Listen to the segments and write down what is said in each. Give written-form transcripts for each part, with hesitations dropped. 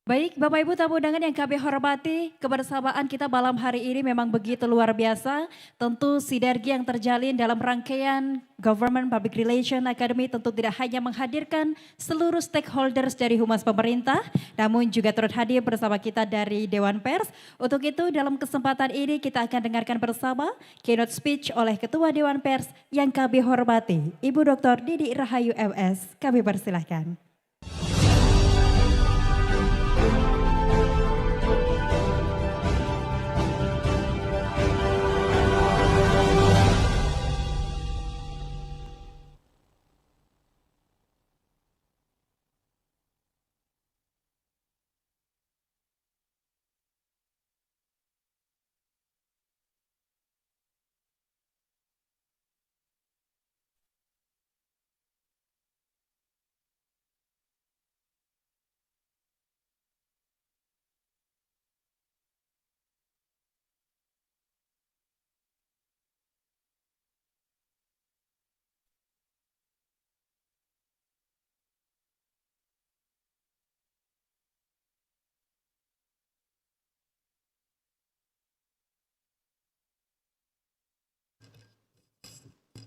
Baik, Bapak Ibu tamu undangan yang kami hormati, kebersamaan kita malam hari ini memang begitu luar biasa. Tentu sinergi yang terjalin dalam rangkaian Government Public Relation Academy tentu tidak hanya menghadirkan seluruh stakeholders dari humas pemerintah, namun juga turut hadir bersama kita dari Dewan Pers. Untuk itu dalam kesempatan ini kita akan dengarkan bersama keynote speech oleh Ketua Dewan Pers yang kami hormati, Ibu Dr. Didi Rahayu MS. Kami persilahkan.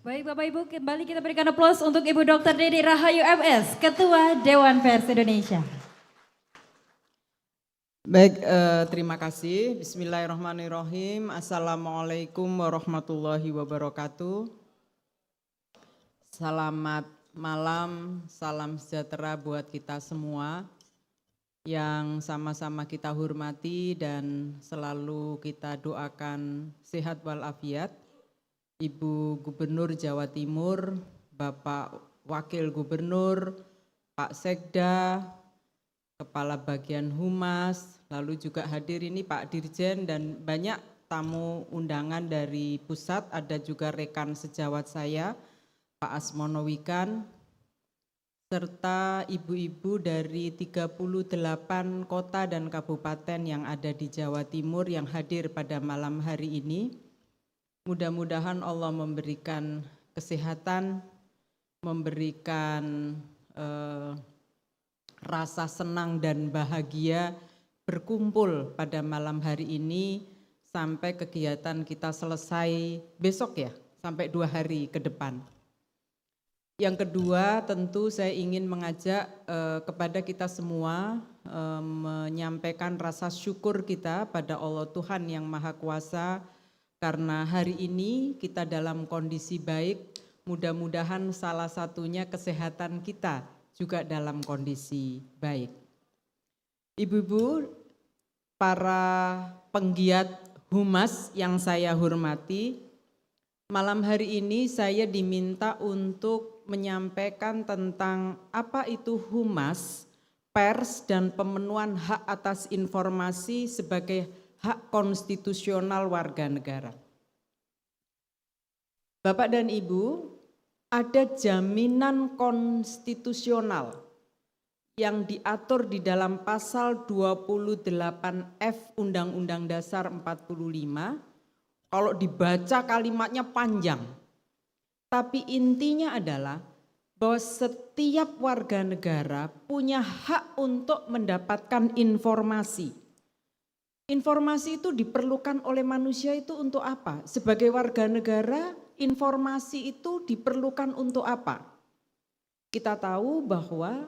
Baik Bapak Ibu, kembali kita berikan aplaus untuk Ibu Dr. Didi Rahayu MS, Ketua Dewan Pers Indonesia. Baik, terima kasih. Bismillahirrahmanirrahim. Assalamualaikum warahmatullahi wabarakatuh. Selamat malam, salam sejahtera buat kita semua yang sama-sama kita hormati dan selalu kita doakan sehat walafiat. Ibu Gubernur Jawa Timur, Bapak Wakil Gubernur, Pak Sekda, Kepala Bagian Humas, lalu juga hadir ini Pak Dirjen dan banyak tamu undangan dari pusat, ada juga rekan sejawat saya, Pak Asmono Wikan, serta ibu-ibu dari 38 kota dan kabupaten yang ada di Jawa Timur yang hadir pada malam hari ini. Mudah-mudahan Allah memberikan kesehatan, memberikan rasa senang dan bahagia berkumpul pada malam hari ini sampai kegiatan kita selesai besok ya, sampai 2 hari ke depan. Yang kedua tentu saya ingin mengajak kepada kita semua menyampaikan rasa syukur kita pada Allah Tuhan yang Maha Kuasa karena hari ini kita dalam kondisi baik, mudah-mudahan salah satunya kesehatan kita juga dalam kondisi baik. Ibu-ibu, para penggiat humas yang saya hormati, malam hari ini saya diminta untuk menyampaikan tentang apa itu humas, pers dan pemenuhan hak atas informasi sebagai hak konstitusional warga negara. Bapak dan Ibu, ada jaminan konstitusional yang diatur di dalam pasal 28F Undang-Undang Dasar 45. Kalau dibaca kalimatnya panjang, tapi intinya adalah bahwa setiap warga negara punya hak untuk mendapatkan informasi. Informasi itu diperlukan oleh manusia itu untuk apa? Sebagai warga negara, informasi itu diperlukan untuk apa? Kita tahu bahwa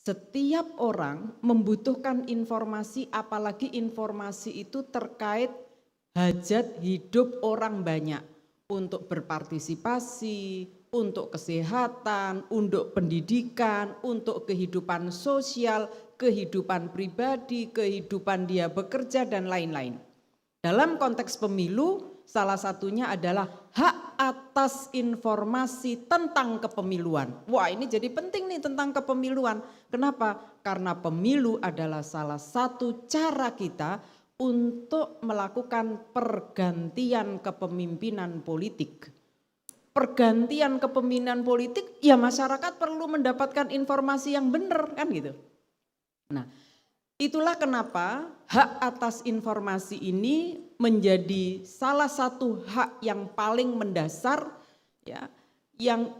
setiap orang membutuhkan informasi, apalagi informasi itu terkait hajat hidup orang banyak untuk berpartisipasi, untuk kesehatan, untuk pendidikan, untuk kehidupan sosial, kehidupan pribadi, kehidupan dia bekerja dan lain-lain. Dalam konteks pemilu, salah satunya adalah hak atas informasi tentang kepemiluan. Wah, ini jadi penting nih tentang kepemiluan. Kenapa? Karena pemilu adalah salah satu cara kita untuk melakukan pergantian kepemimpinan politik. Pergantian kepemimpinan politik, ya masyarakat perlu mendapatkan informasi yang benar kan gitu. Nah, itulah kenapa hak atas informasi ini menjadi salah satu hak yang paling mendasar ya, yang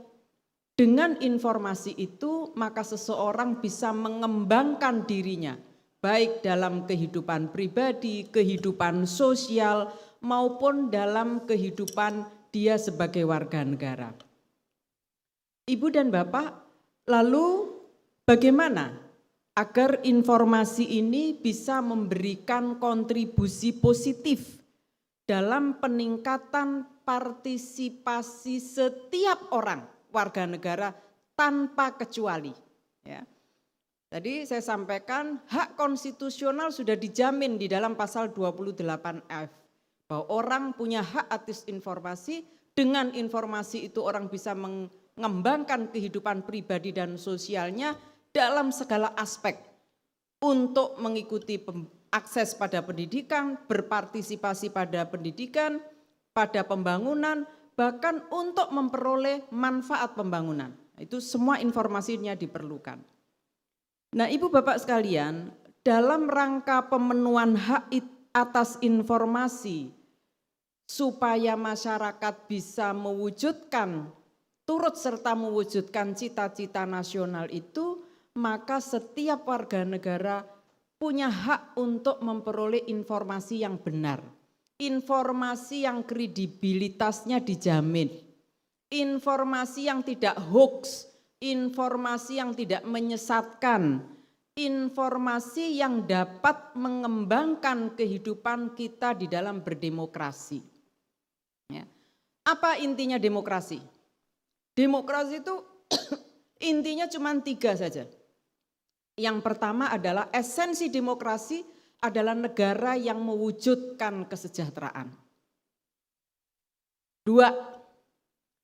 dengan informasi itu maka seseorang bisa mengembangkan dirinya, baik dalam kehidupan pribadi, kehidupan sosial, maupun dalam kehidupan dia sebagai warga negara. Ibu dan Bapak, lalu bagaimana agar informasi ini bisa memberikan kontribusi positif dalam peningkatan partisipasi setiap orang warga negara tanpa kecuali. Ya. Tadi saya sampaikan hak konstitusional sudah dijamin di dalam pasal 28F bahwa orang punya hak atas informasi, dengan informasi itu orang bisa mengembangkan kehidupan pribadi dan sosialnya dalam segala aspek untuk mengikuti akses pada pendidikan, berpartisipasi pada pendidikan, pada pembangunan, bahkan untuk memperoleh manfaat pembangunan. Itu semua informasinya diperlukan. Nah, Ibu Bapak sekalian, dalam rangka pemenuhan hak atas informasi supaya masyarakat bisa mewujudkan, turut serta mewujudkan cita-cita nasional itu, maka setiap warga negara punya hak untuk memperoleh informasi yang benar. Informasi yang kredibilitasnya dijamin. Informasi yang tidak hoax, informasi yang tidak menyesatkan, informasi yang dapat mengembangkan kehidupan kita di dalam berdemokrasi. Ya. Apa intinya demokrasi? Demokrasi itu intinya cuma 3 saja. Yang pertama adalah esensi demokrasi adalah negara yang mewujudkan kesejahteraan. 2,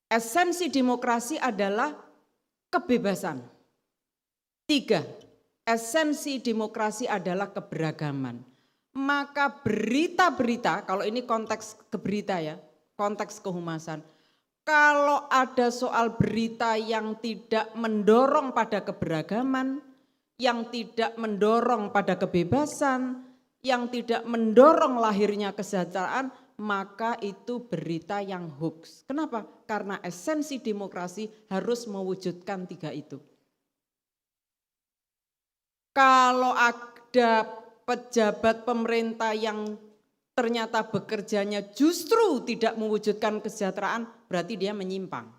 esensi demokrasi adalah kebebasan. 3, esensi demokrasi adalah keberagaman. Maka berita-berita, kalau ini konteks keberita ya, konteks kehumasan. Kalau ada soal berita yang tidak mendorong pada keberagaman, yang tidak mendorong pada kebebasan, yang tidak mendorong lahirnya kesejahteraan, maka itu berita yang hoax. Kenapa? Karena esensi demokrasi harus mewujudkan 3 itu. Kalau ada pejabat pemerintah yang ternyata bekerjanya justru tidak mewujudkan kesejahteraan, berarti dia menyimpang.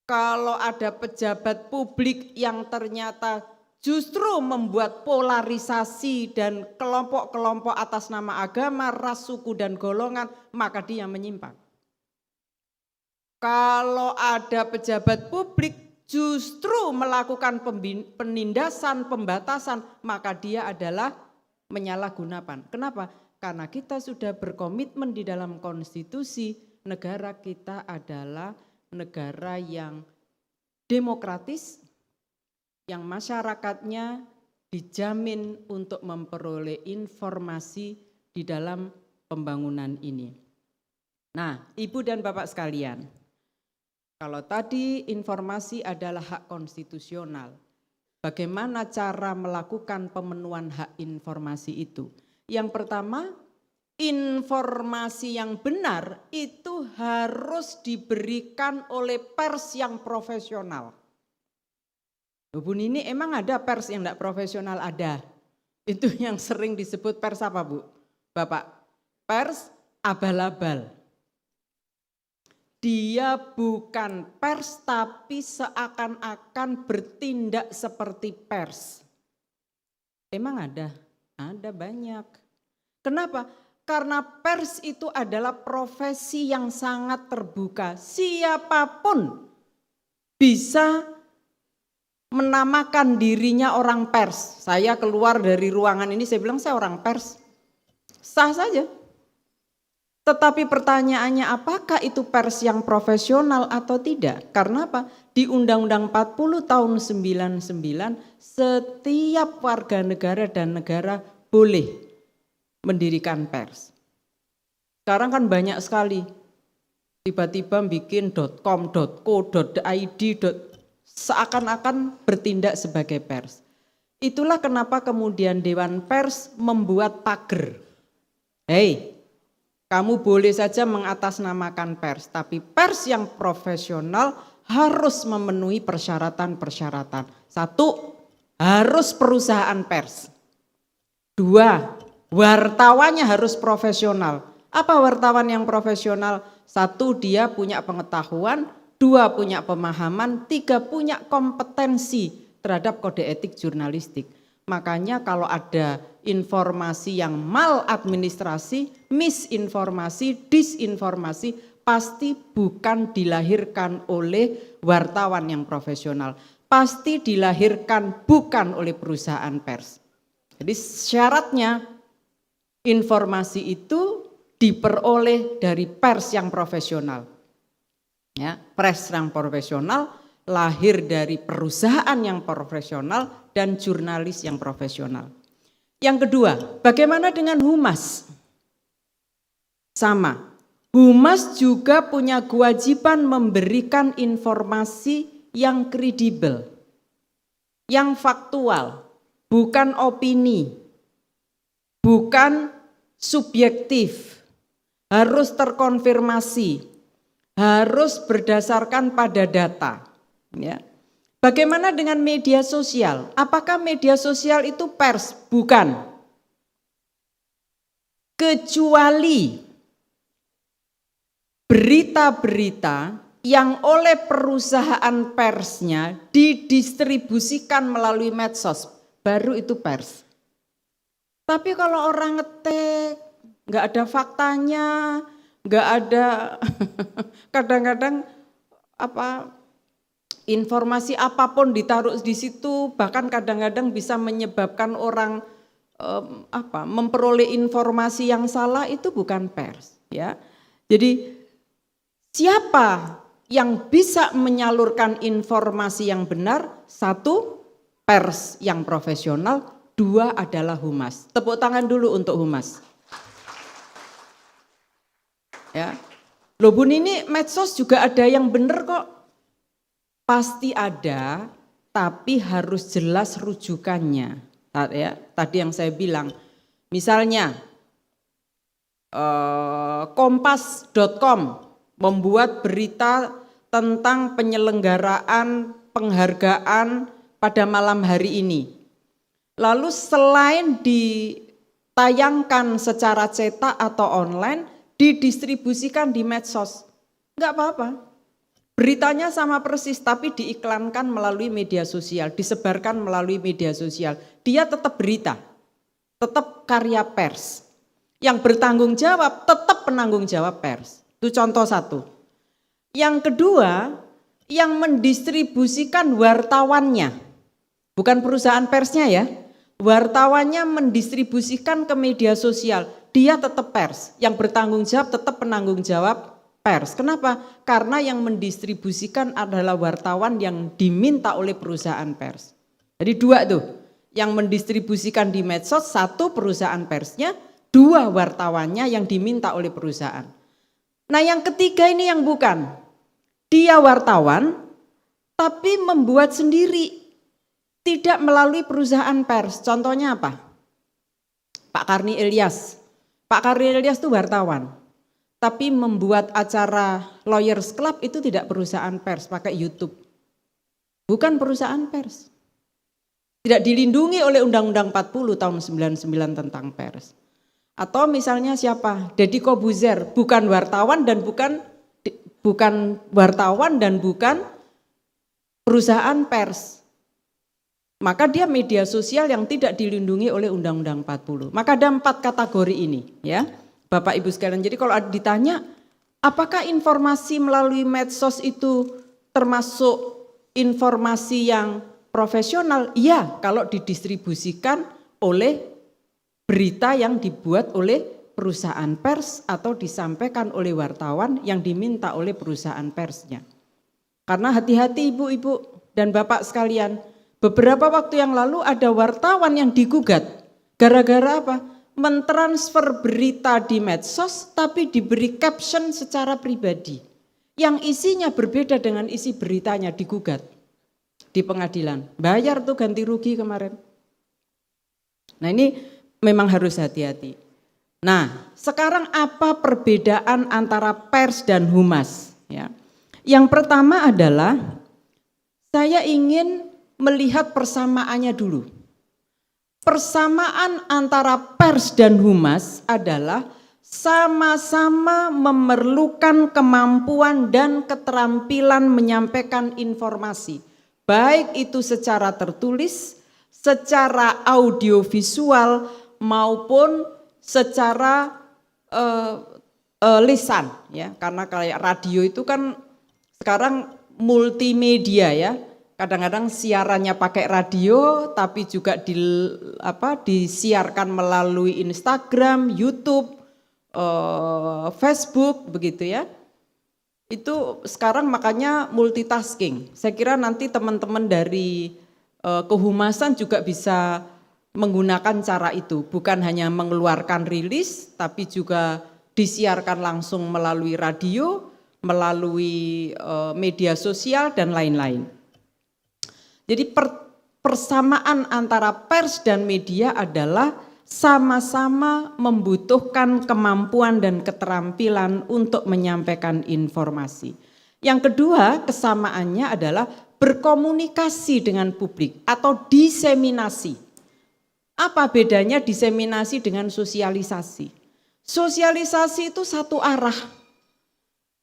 Kalau ada pejabat publik yang ternyata justru membuat polarisasi dan kelompok-kelompok atas nama agama, ras, suku, dan golongan, maka dia menyimpang. Kalau ada pejabat publik justru melakukan penindasan, pembatasan, maka dia adalah menyalahgunakan. Kenapa? Karena kita sudah berkomitmen di dalam konstitusi, negara kita adalah negara yang demokratis, yang masyarakatnya dijamin untuk memperoleh informasi di dalam pembangunan ini. Nah, Ibu dan Bapak sekalian, kalau tadi informasi adalah hak konstitusional, bagaimana cara melakukan pemenuhan hak informasi itu? Yang pertama, informasi yang benar itu harus diberikan oleh pers yang profesional. Bu Nini, emang ada pers yang tidak profesional? Ada. Itu yang sering disebut pers apa, Bu? Bapak? Pers abal-abal. Dia bukan pers tapi seakan-akan bertindak seperti pers. Emang ada? Ada banyak. Kenapa? Karena pers itu adalah profesi yang sangat terbuka. Siapapun bisa menamakan dirinya orang pers. Saya keluar dari ruangan ini, saya bilang saya orang pers. Sah saja. Tetapi pertanyaannya, apakah itu pers yang profesional atau tidak? Karena apa? Di Undang-Undang 40 tahun 99, setiap warga negara dan negara boleh mendirikan pers. Sekarang kan banyak sekali, tiba-tiba bikin .com, .co, .id, seakan-akan bertindak sebagai pers. Itulah kenapa kemudian Dewan Pers membuat pagar. Hei, kamu boleh saja mengatasnamakan pers, tapi pers yang profesional harus memenuhi persyaratan-persyaratan. 1, harus perusahaan pers. Dua, wartawannya harus profesional. Apa wartawan yang profesional? Satu, dia punya pengetahuan. Dua, punya pemahaman. Tiga, punya kompetensi terhadap kode etik jurnalistik. Makanya kalau ada informasi yang maladministrasi, misinformasi, disinformasi, pasti bukan dilahirkan oleh wartawan yang profesional. Pasti dilahirkan bukan oleh perusahaan pers. Jadi syaratnya informasi itu diperoleh dari pers yang profesional. Ya, pers yang profesional lahir dari perusahaan yang profesional dan jurnalis yang profesional. Yang kedua, bagaimana dengan humas? Sama. Humas juga punya kewajiban memberikan informasi yang kredibel, yang faktual, bukan opini, bukan subjektif, harus terkonfirmasi, harus berdasarkan pada data. Ya. Bagaimana dengan media sosial? Apakah media sosial itu pers? Bukan. Kecuali berita-berita yang oleh perusahaan persnya didistribusikan melalui medsos, baru itu pers. Tapi kalau orang ngetik, nggak ada faktanya, nggak ada kadang-kadang informasi apapun ditaruh di situ, bahkan kadang-kadang bisa menyebabkan orang memperoleh informasi yang salah, itu bukan pers. Ya, jadi siapa yang bisa menyalurkan informasi yang benar? Satu, pers yang profesional. Dua adalah humas. Tepuk tangan dulu untuk humas. Ya, loh Bun, ini medsos juga ada yang benar kok. Pasti ada, tapi harus jelas rujukannya. Ya, tadi yang saya bilang, misalnya kompas.com membuat berita tentang penyelenggaraan penghargaan pada malam hari ini. Lalu selain ditayangkan secara cetak atau online, didistribusikan di medsos. Enggak apa-apa. Beritanya sama persis tapi diiklankan melalui media sosial, disebarkan melalui media sosial. Dia tetap berita, tetap karya pers. Yang bertanggung jawab tetap penanggung jawab pers. Itu contoh satu. Yang kedua, yang mendistribusikan wartawannya, bukan perusahaan persnya ya. Wartawannya mendistribusikan ke media sosial, dia tetap pers. Yang bertanggung jawab tetap penanggung jawab pers. Kenapa? Karena yang mendistribusikan adalah wartawan yang diminta oleh perusahaan pers. Jadi dua tuh, yang mendistribusikan di medsos, satu perusahaan persnya, dua wartawannya yang diminta oleh perusahaan. Nah yang ketiga ini yang bukan, dia wartawan tapi membuat sendiri, tidak melalui perusahaan pers. Contohnya apa? Pak Karni Ilyas. Pak Karni Ilyas itu wartawan, tapi membuat acara Lawyers Club itu tidak perusahaan pers, pakai YouTube. Bukan perusahaan pers. Tidak dilindungi oleh Undang-Undang 40 tahun 99 tentang pers. Atau misalnya siapa? Deddy Kobuzer, bukan wartawan dan bukan perusahaan pers. Maka dia media sosial yang tidak dilindungi oleh Undang-Undang 40. Maka ada 4 kategori ini, ya, Bapak Ibu sekalian. Jadi kalau ditanya, apakah informasi melalui medsos itu termasuk informasi yang profesional? Iya, kalau didistribusikan oleh berita yang dibuat oleh perusahaan pers atau disampaikan oleh wartawan yang diminta oleh perusahaan persnya. Karena hati-hati ibu-ibu dan bapak sekalian, beberapa waktu yang lalu ada wartawan yang digugat. Gara-gara apa? Mentransfer berita di medsos tapi diberi caption secara pribadi. Yang isinya berbeda dengan isi beritanya, digugat di pengadilan. Bayar tuh ganti rugi kemarin. Nah ini memang harus hati-hati. Nah sekarang apa perbedaan antara pers dan humas? Ya. Yang pertama adalah saya ingin melihat persamaannya dulu. Persamaan antara pers dan humas adalah sama-sama memerlukan kemampuan dan keterampilan menyampaikan informasi, baik itu secara tertulis, secara audiovisual maupun secara lisan, ya. Karena kayak radio itu kan sekarang multimedia, ya. Kadang-kadang siarannya pakai radio, tapi juga disiarkan melalui Instagram, YouTube, Facebook, begitu ya. Itu sekarang makanya multitasking. Saya kira nanti teman-teman dari kehumasan juga bisa menggunakan cara itu. Bukan hanya mengeluarkan rilis, tapi juga disiarkan langsung melalui radio, melalui media sosial, dan lain-lain. Jadi persamaan antara pers dan media adalah sama-sama membutuhkan kemampuan dan keterampilan untuk menyampaikan informasi. Yang kedua, kesamaannya adalah berkomunikasi dengan publik atau diseminasi. Apa bedanya diseminasi dengan sosialisasi? Sosialisasi itu satu arah,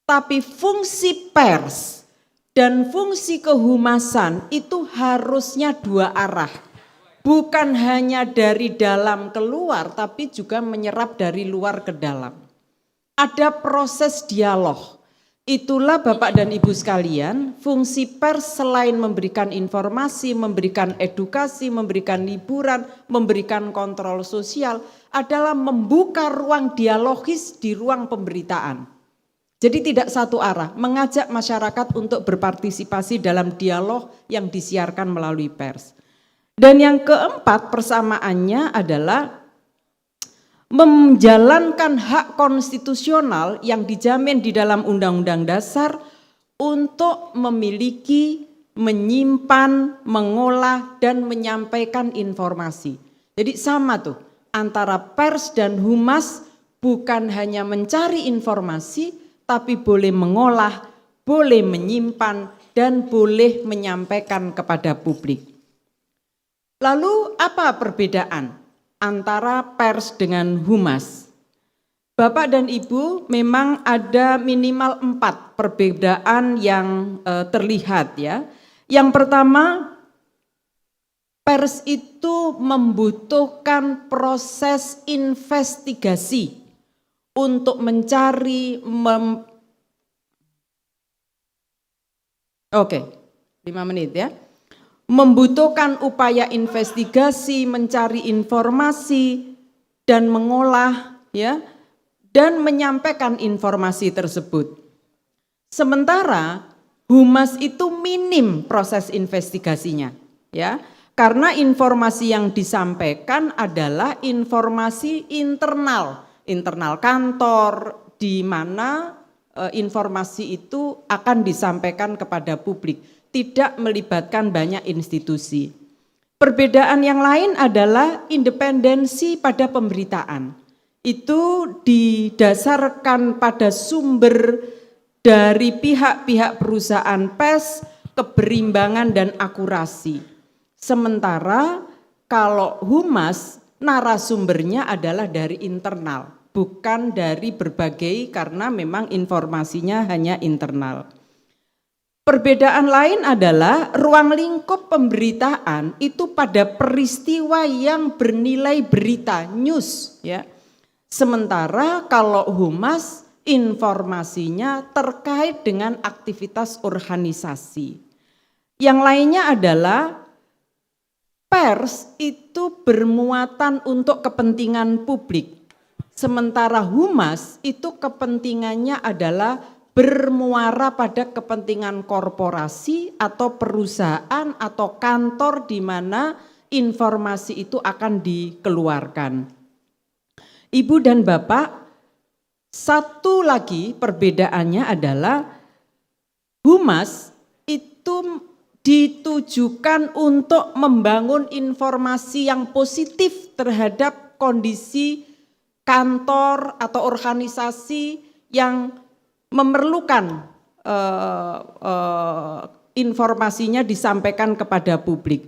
tapi fungsi pers dan fungsi kehumasan itu harusnya dua arah. Bukan hanya dari dalam keluar, tapi juga menyerap dari luar ke dalam. Ada proses dialog. Itulah Bapak dan Ibu sekalian, fungsi pers selain memberikan informasi, memberikan edukasi, memberikan hiburan, memberikan kontrol sosial, adalah membuka ruang dialogis di ruang pemberitaan. Jadi tidak satu arah, mengajak masyarakat untuk berpartisipasi dalam dialog yang disiarkan melalui pers. Dan yang keempat persamaannya adalah menjalankan hak konstitusional yang dijamin di dalam Undang-Undang Dasar untuk memiliki, menyimpan, mengolah, dan menyampaikan informasi. Jadi sama tuh, antara pers dan humas bukan hanya mencari informasi, tapi boleh mengolah, boleh menyimpan, dan boleh menyampaikan kepada publik. Lalu apa perbedaan antara pers dengan humas? Bapak dan Ibu, memang ada minimal 4 perbedaan yang terlihat, ya. Yang pertama, pers itu membutuhkan proses investigasi untuk mencari, 5 menit ya. Membutuhkan upaya investigasi, mencari informasi dan mengolah, ya, dan menyampaikan informasi tersebut. Sementara humas itu minim proses investigasinya, ya. Karena informasi yang disampaikan adalah informasi internal kantor, di mana informasi itu akan disampaikan kepada publik, tidak melibatkan banyak institusi. Perbedaan yang lain adalah independensi pada pemberitaan. Itu didasarkan pada sumber dari pihak-pihak perusahaan pers, keberimbangan dan akurasi. Sementara kalau humas, narasumbernya adalah dari internal, bukan dari berbagai, karena memang informasinya hanya internal. Perbedaan lain adalah ruang lingkup pemberitaan itu pada peristiwa yang bernilai berita, news, ya. Sementara kalau humas informasinya terkait dengan aktivitas organisasi. Yang lainnya adalah pers itu bermuatan untuk kepentingan publik. Sementara humas itu kepentingannya adalah bermuara pada kepentingan korporasi atau perusahaan atau kantor di mana informasi itu akan dikeluarkan. Ibu dan Bapak, satu lagi perbedaannya adalah humas itu ditujukan untuk membangun informasi yang positif terhadap kondisi kantor atau organisasi yang memerlukan informasinya disampaikan kepada publik.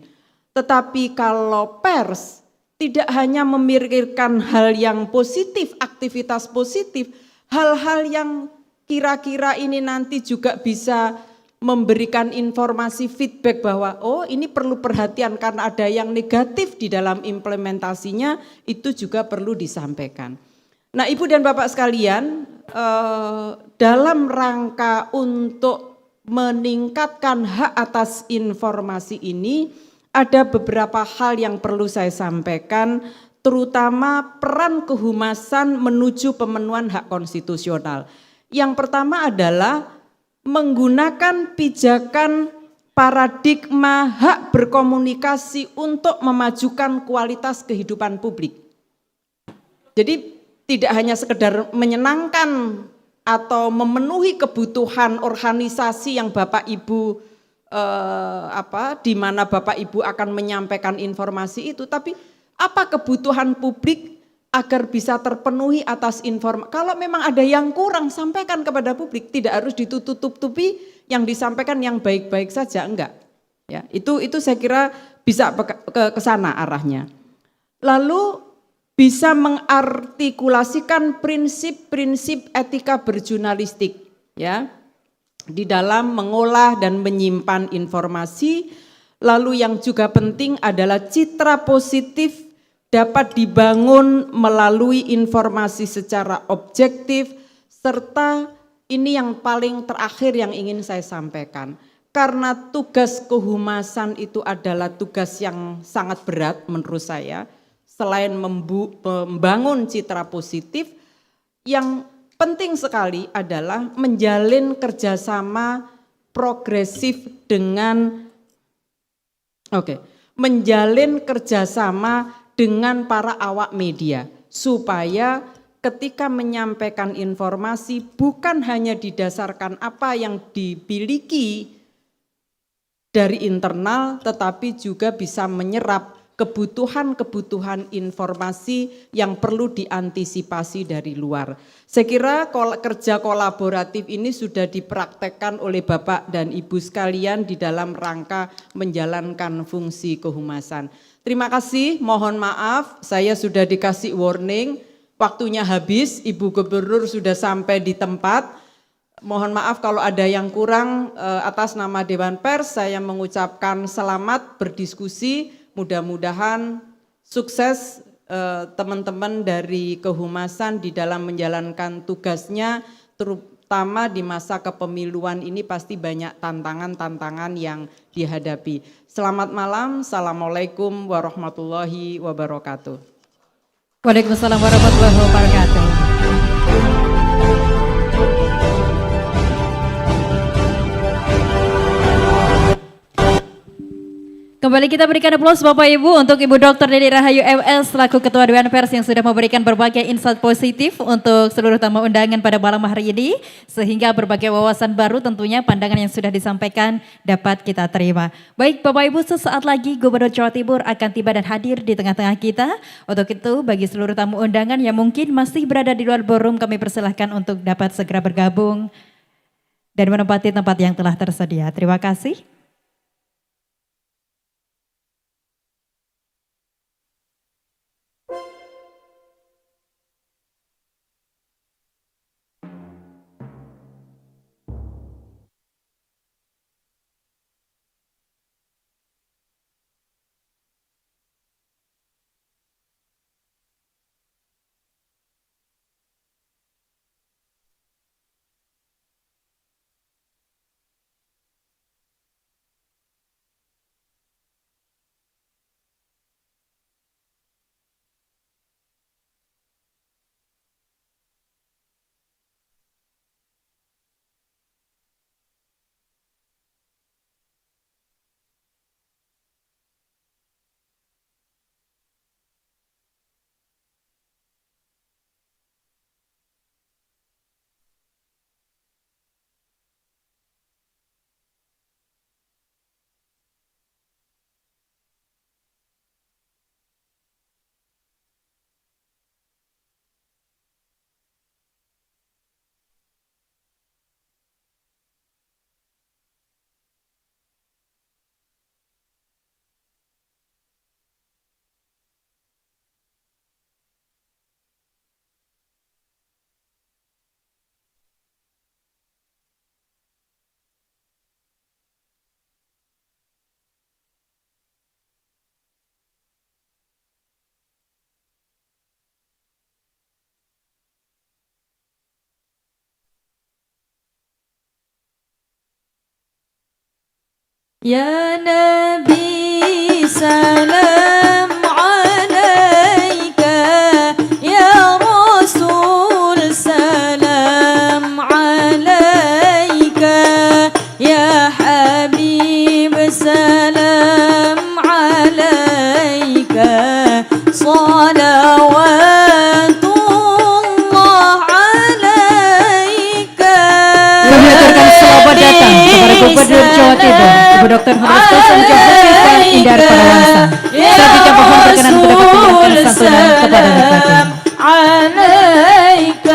Tetapi kalau pers tidak hanya memikirkan hal yang positif, aktivitas positif, hal-hal yang kira-kira ini nanti juga bisa memberikan informasi feedback bahwa oh ini perlu perhatian karena ada yang negatif di dalam implementasinya, itu juga perlu disampaikan. Nah Ibu dan Bapak sekalian, dalam rangka untuk meningkatkan hak atas informasi ini, ada beberapa hal yang perlu saya sampaikan, terutama peran kehumasan menuju pemenuhan hak konstitusional. Yang pertama adalah menggunakan pijakan paradigma hak berkomunikasi untuk memajukan kualitas kehidupan publik. Jadi tidak hanya sekedar menyenangkan atau memenuhi kebutuhan organisasi yang Bapak Ibu di mana Bapak Ibu akan menyampaikan informasi itu, tapi apa kebutuhan publik agar bisa terpenuhi atas informasi. Kalau memang ada yang kurang, sampaikan kepada publik, tidak harus ditutup-tutupi, yang disampaikan yang baik-baik saja, enggak. Ya, itu saya kira bisa ke sana arahnya. Lalu bisa mengartikulasikan prinsip-prinsip etika berjurnalistik, ya, di dalam mengolah dan menyimpan informasi. Lalu yang juga penting adalah citra positif dapat dibangun melalui informasi secara objektif, serta ini yang paling terakhir yang ingin saya sampaikan. Karena tugas kehumasan itu adalah tugas yang sangat berat menurut saya, selain membangun citra positif, yang penting sekali adalah menjalin kerjasama progresif dengan menjalin kerjasama dengan para awak media, supaya ketika menyampaikan informasi bukan hanya didasarkan apa yang dimiliki dari internal, tetapi juga bisa menyerap kebutuhan-kebutuhan informasi yang perlu diantisipasi dari luar. Saya kira kerja kolaboratif ini sudah dipraktekkan oleh Bapak dan Ibu sekalian di dalam rangka menjalankan fungsi kehumasan. Terima kasih, mohon maaf saya sudah dikasih warning, waktunya habis, Ibu Gubernur sudah sampai di tempat. Mohon maaf kalau ada yang kurang, atas nama Dewan Pers saya mengucapkan selamat berdiskusi, mudah-mudahan sukses teman-teman dari kehumasan di dalam menjalankan tugasnya, terutama di masa kepemiluan ini pasti banyak tantangan-tantangan yang dihadapi. Selamat malam, Assalamualaikum warahmatullahi wabarakatuh. Waalaikumsalam warahmatullahi wabarakatuh. Kembali kita berikan aplaus Bapak Ibu untuk Ibu Dr. Dede Rahayu MS selaku Ketua Dewan Pers yang sudah memberikan berbagai insight positif untuk seluruh tamu undangan pada malam hari ini, sehingga berbagai wawasan baru tentunya pandangan yang sudah disampaikan dapat kita terima. Baik Bapak Ibu, sesaat lagi Gubernur Jawa Timur akan tiba dan hadir di tengah-tengah kita. Untuk itu bagi seluruh tamu undangan yang mungkin masih berada di luar ballroom, kami persilahkan untuk dapat segera bergabung dan menempati tempat yang telah tersedia. Terima kasih. يا نبي سلام عليك يا رسول سلام عليك يا حبيب سلام عليك صلوات الله عليك Kami aturkan selamat datang kepada Gubernur Jawa Timur, Ibu Dr. Honoris Causa Hovifa Indar Parawansa. Selanjutnya mohon berkenan mendapat penyerahan santunan kepada Bapak. عليك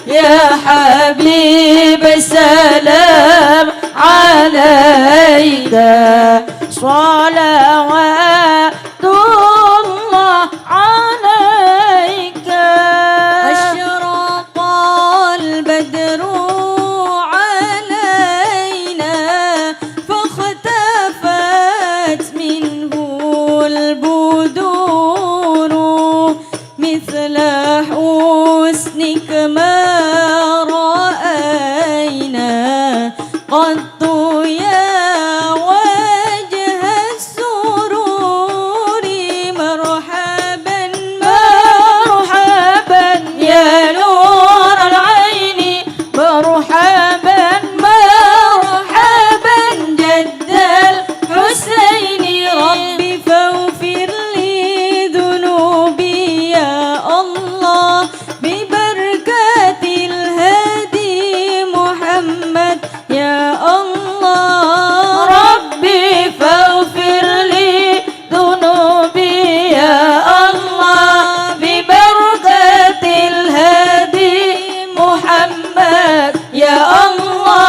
يا حبيب السلام عليك صلوات الله عليك أشرق البدر علينا فاختفت منه البدور مثل حسنك ما رأينا قط يا وجه السرور مرحبا مرحبا يا نور العين مرحبا مرحبا جد الحسين ربي فاغفر لي ذنوبي يا الله ببركة الهادي محمد يا الله ربي فاغفر لي ذنوبي يا الله ببركة الهادي محمد يا الله.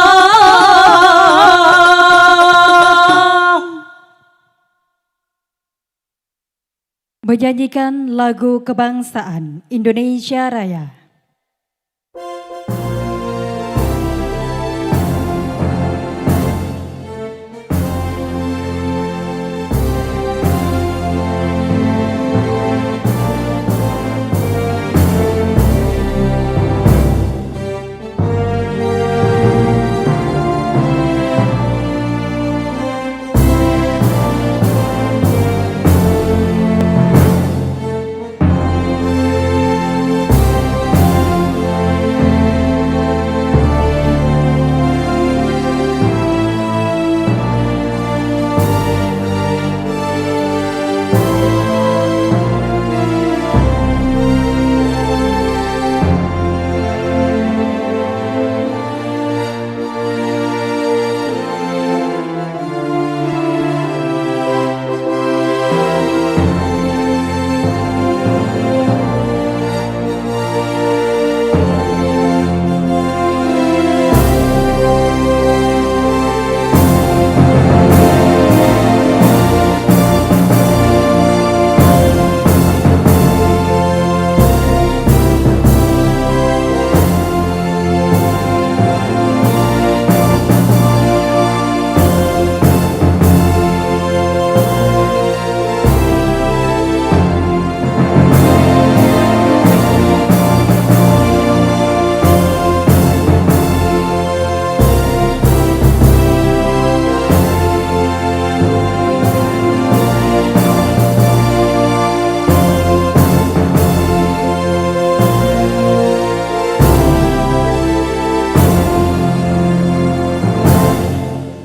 Menyanyikan lagu kebangsaan Indonesia Raya.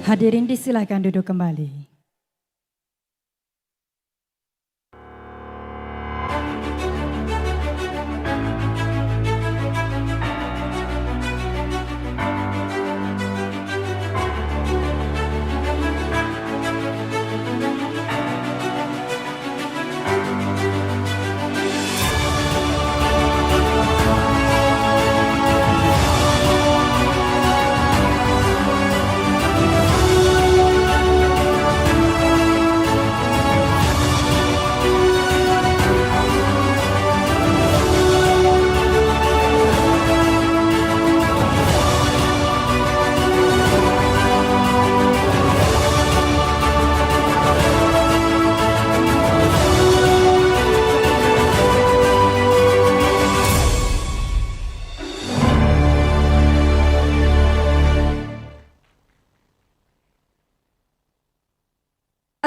Hadirin disilakan duduk kembali.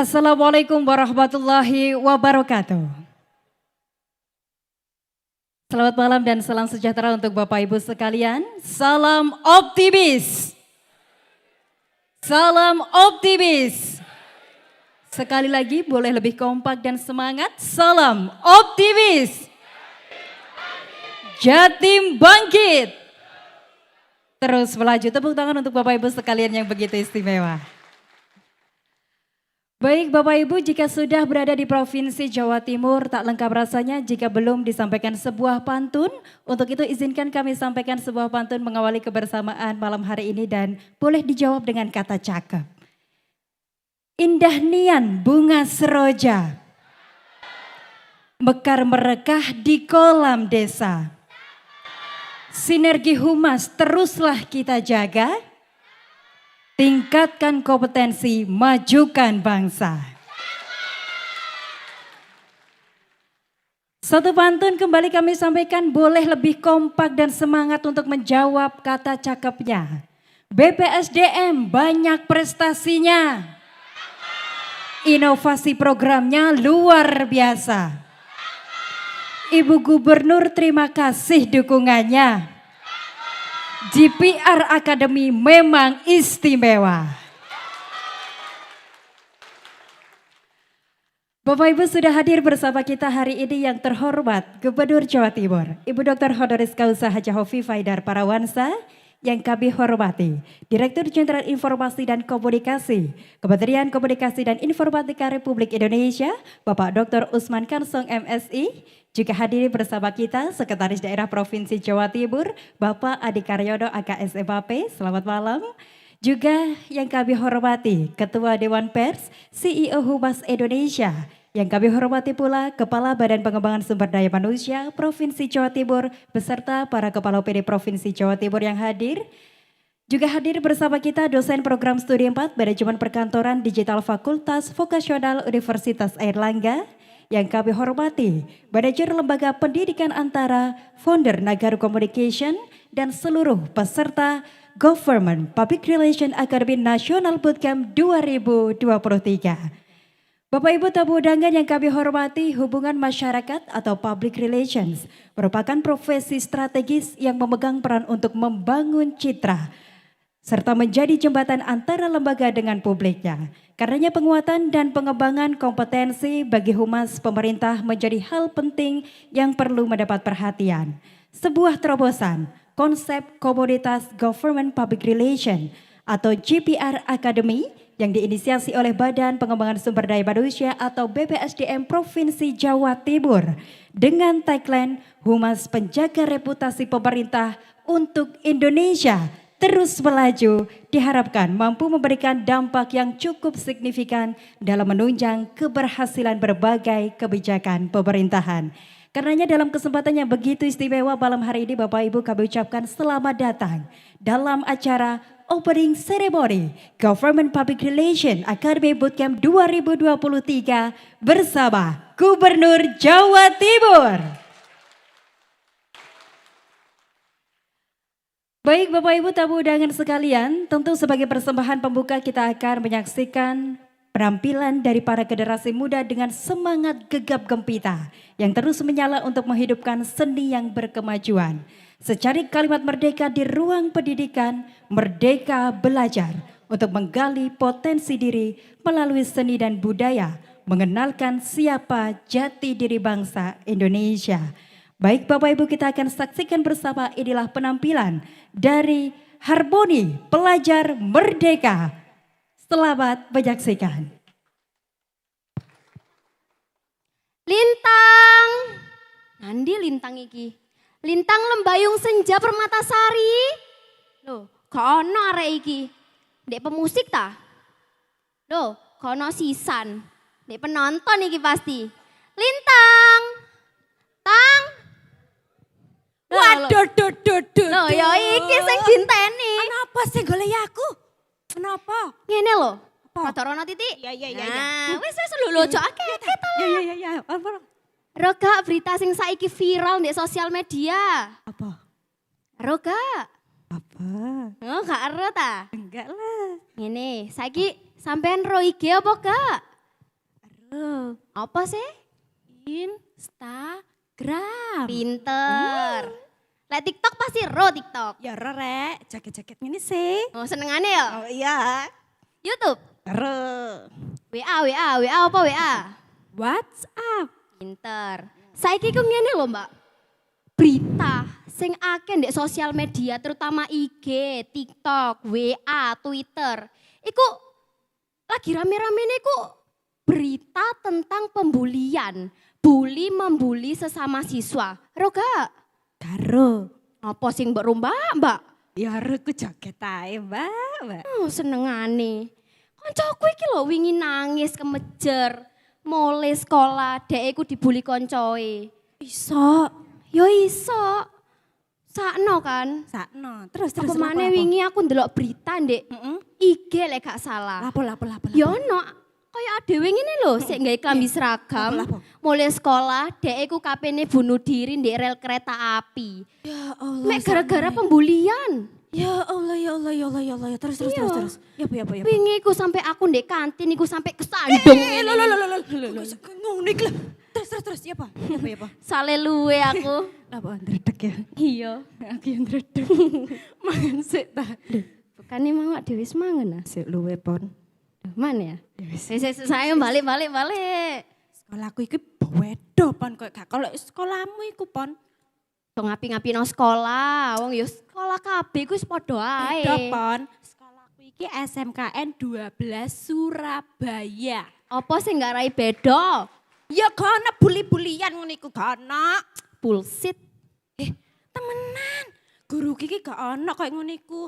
Assalamualaikum warahmatullahi wabarakatuh. Selamat malam dan salam sejahtera untuk Bapak Ibu sekalian. Salam optimis. Salam optimis. Sekali lagi boleh lebih kompak dan semangat. Salam optimis. Jatim bangkit. Terus melaju, tepuk tangan untuk Bapak Ibu sekalian yang begitu istimewa. Baik Bapak Ibu, jika sudah berada di Provinsi Jawa Timur, tak lengkap rasanya jika belum disampaikan sebuah pantun. Untuk itu izinkan kami sampaikan sebuah pantun mengawali kebersamaan malam hari ini dan boleh dijawab dengan kata cakep. Indah nian bunga seroja, mekar merekah di kolam desa. Sinergi humas teruslah kita jaga. Tingkatkan kompetensi, majukan bangsa. Satu pantun kembali kami sampaikan, boleh lebih kompak dan semangat untuk menjawab kata cakepnya. BPSDM banyak prestasinya. Inovasi programnya luar biasa. Ibu Gubernur terima kasih dukungannya. GPR Academy memang istimewa. Bapak Ibu sudah hadir bersama kita hari ini yang terhormat Gubernur Jawa Timur, Ibu Dr. Honoris Causa Haja Hovifah Indar Parawansa, yang kami hormati Direktur Jenderal Informasi dan Komunikasi Kementerian Komunikasi dan Informatika Republik Indonesia, Bapak Dr. Usman Kansong MSI. Juga hadir bersama kita Sekretaris Daerah Provinsi Jawa Timur, Bapak Adi Karyono AKSMAP, selamat malam. Juga yang kami hormati Ketua Dewan Pers, CEO Humas Indonesia. Yang kami hormati pula Kepala Badan Pengembangan Sumber Daya Manusia Provinsi Jawa Timur beserta para Kepala OPD Provinsi Jawa Timur yang hadir. Juga hadir bersama kita dosen program studi 4 Manajemen Perkantoran Digital Fakultas Vokasional Universitas Airlangga. Yang kami hormati Manajer Lembaga Pendidikan Antara, Founder Nagaru Communication, dan seluruh peserta Government Public Relation Academy National Bootcamp 2023. Bapak Ibu tamu undangan yang kami hormati, hubungan masyarakat atau public relations merupakan profesi strategis yang memegang peran untuk membangun citra serta menjadi jembatan antara lembaga dengan publiknya. Karenanya penguatan dan pengembangan kompetensi bagi humas pemerintah menjadi hal penting yang perlu mendapat perhatian. Sebuah terobosan konsep komunitas Government Public Relation atau GPR Academy yang diinisiasi oleh Badan Pengembangan Sumber Daya Manusia atau BPSDM Provinsi Jawa Timur dengan tagline Humas Penjaga Reputasi Pemerintah untuk Indonesia terus melaju, diharapkan mampu memberikan dampak yang cukup signifikan dalam menunjang keberhasilan berbagai kebijakan pemerintahan. Karenanya dalam kesempatan yang begitu istimewa malam hari ini Bapak Ibu kami ucapkan selamat datang dalam acara Opening Ceremony Government Public Relation Academy Bootcamp 2023 bersama Gubernur Jawa Timur. Baik Bapak Ibu tamu undangan sekalian, tentu sebagai persembahan pembuka kita akan menyaksikan penampilan dari para generasi muda dengan semangat gegap gempita yang terus menyala untuk menghidupkan seni yang berkemajuan. Secari kalimat merdeka di ruang pendidikan, merdeka belajar untuk menggali potensi diri melalui seni dan budaya, mengenalkan siapa jati diri bangsa Indonesia. Baik Bapak Ibu kita akan saksikan bersama inilah penampilan dari Harmoni Pelajar Merdeka. Selamat menyaksikan. Lintang. Nandi lintang iki. Lintang lembayung senja Permatasari. Loh, kok ono arek iki? Dek pemusik ta? Loh, kok ono sisan? Dek penonton iki pasti. Lintang. Tang. Waduh, Loh, ya iki sing dinteni. Kenapa sih golek aku? Kenapa? Ngene lho. Apa? Rada rono titik. Ya. Nah, wis lho ojo akeh ta. Ya. Apa? Roga berita sing saiki viral di sosial media. Apa? Roga. Apa? Oh, gak ero ta? Enggak lah. Ngene, saiki sampean ro IG apa gak? Apa sih? Instagram. Pinter. Lek TikTok pasti ro TikTok. Ya rek, jaket-jaket ini sih. Oh senengane ya? Oh iya. YouTube. WA apa WA? WhatsApp. Pinter. Saiki ku ngene lho, Mbak. Berita sing akeh ndek sosial media terutama IG, TikTok, WA, Twitter. Iku lagi rame-ramene iku berita tentang pembulian. Bully membuli sesama siswa. Ro gak? Karo. Apa sing mbok Mbak? Ya ku jaket ae, Mbak. Oh, senengane. Koncoku iki lho wingi nangis kemejer. Mulai sekolah dhek iku dibully koncoe. Iso. Yo iso. Sakno kan. Sakno. Terus Apa maneh wingi aku ndelok berita ndek IG lek gak salah. Lapo. Yo ono kaya dhewe ngene lho sik nggawe klambi seragam. Lapo. Mulai sekolah dhek iku kapene bunuh diri ndek rel kereta api. Ya Allah. Mek gara-gara pembulian. Ya Allah. Terus. Ya apa. Wingi iku sampai aku ndek kantin iku sampai kesandung. Ngonik lah. Terus. Ya apa? Sale luwe aku. Apa ndredeg ya? Iya. Aku yang ndredeg. Mangan sik ta. Bukannya mau dhewe semangen ah. Sik luwe pon. Mana ya? Saya balik. Sekolahku iki wedo pon koyo gak kalau sekolahmu iku pon. Dong ngapi-ngapi nang sekolah, wong ya sekolah kabeh ku wis padha ae. Wedo pon. Sekolahku iki SMKN 12 Surabaya. Apa sing gak rai beda? Ya kono buli-bulian ngono iku kono. Bullshit. Temenan. Guru iki gak ono koyo ngono iku.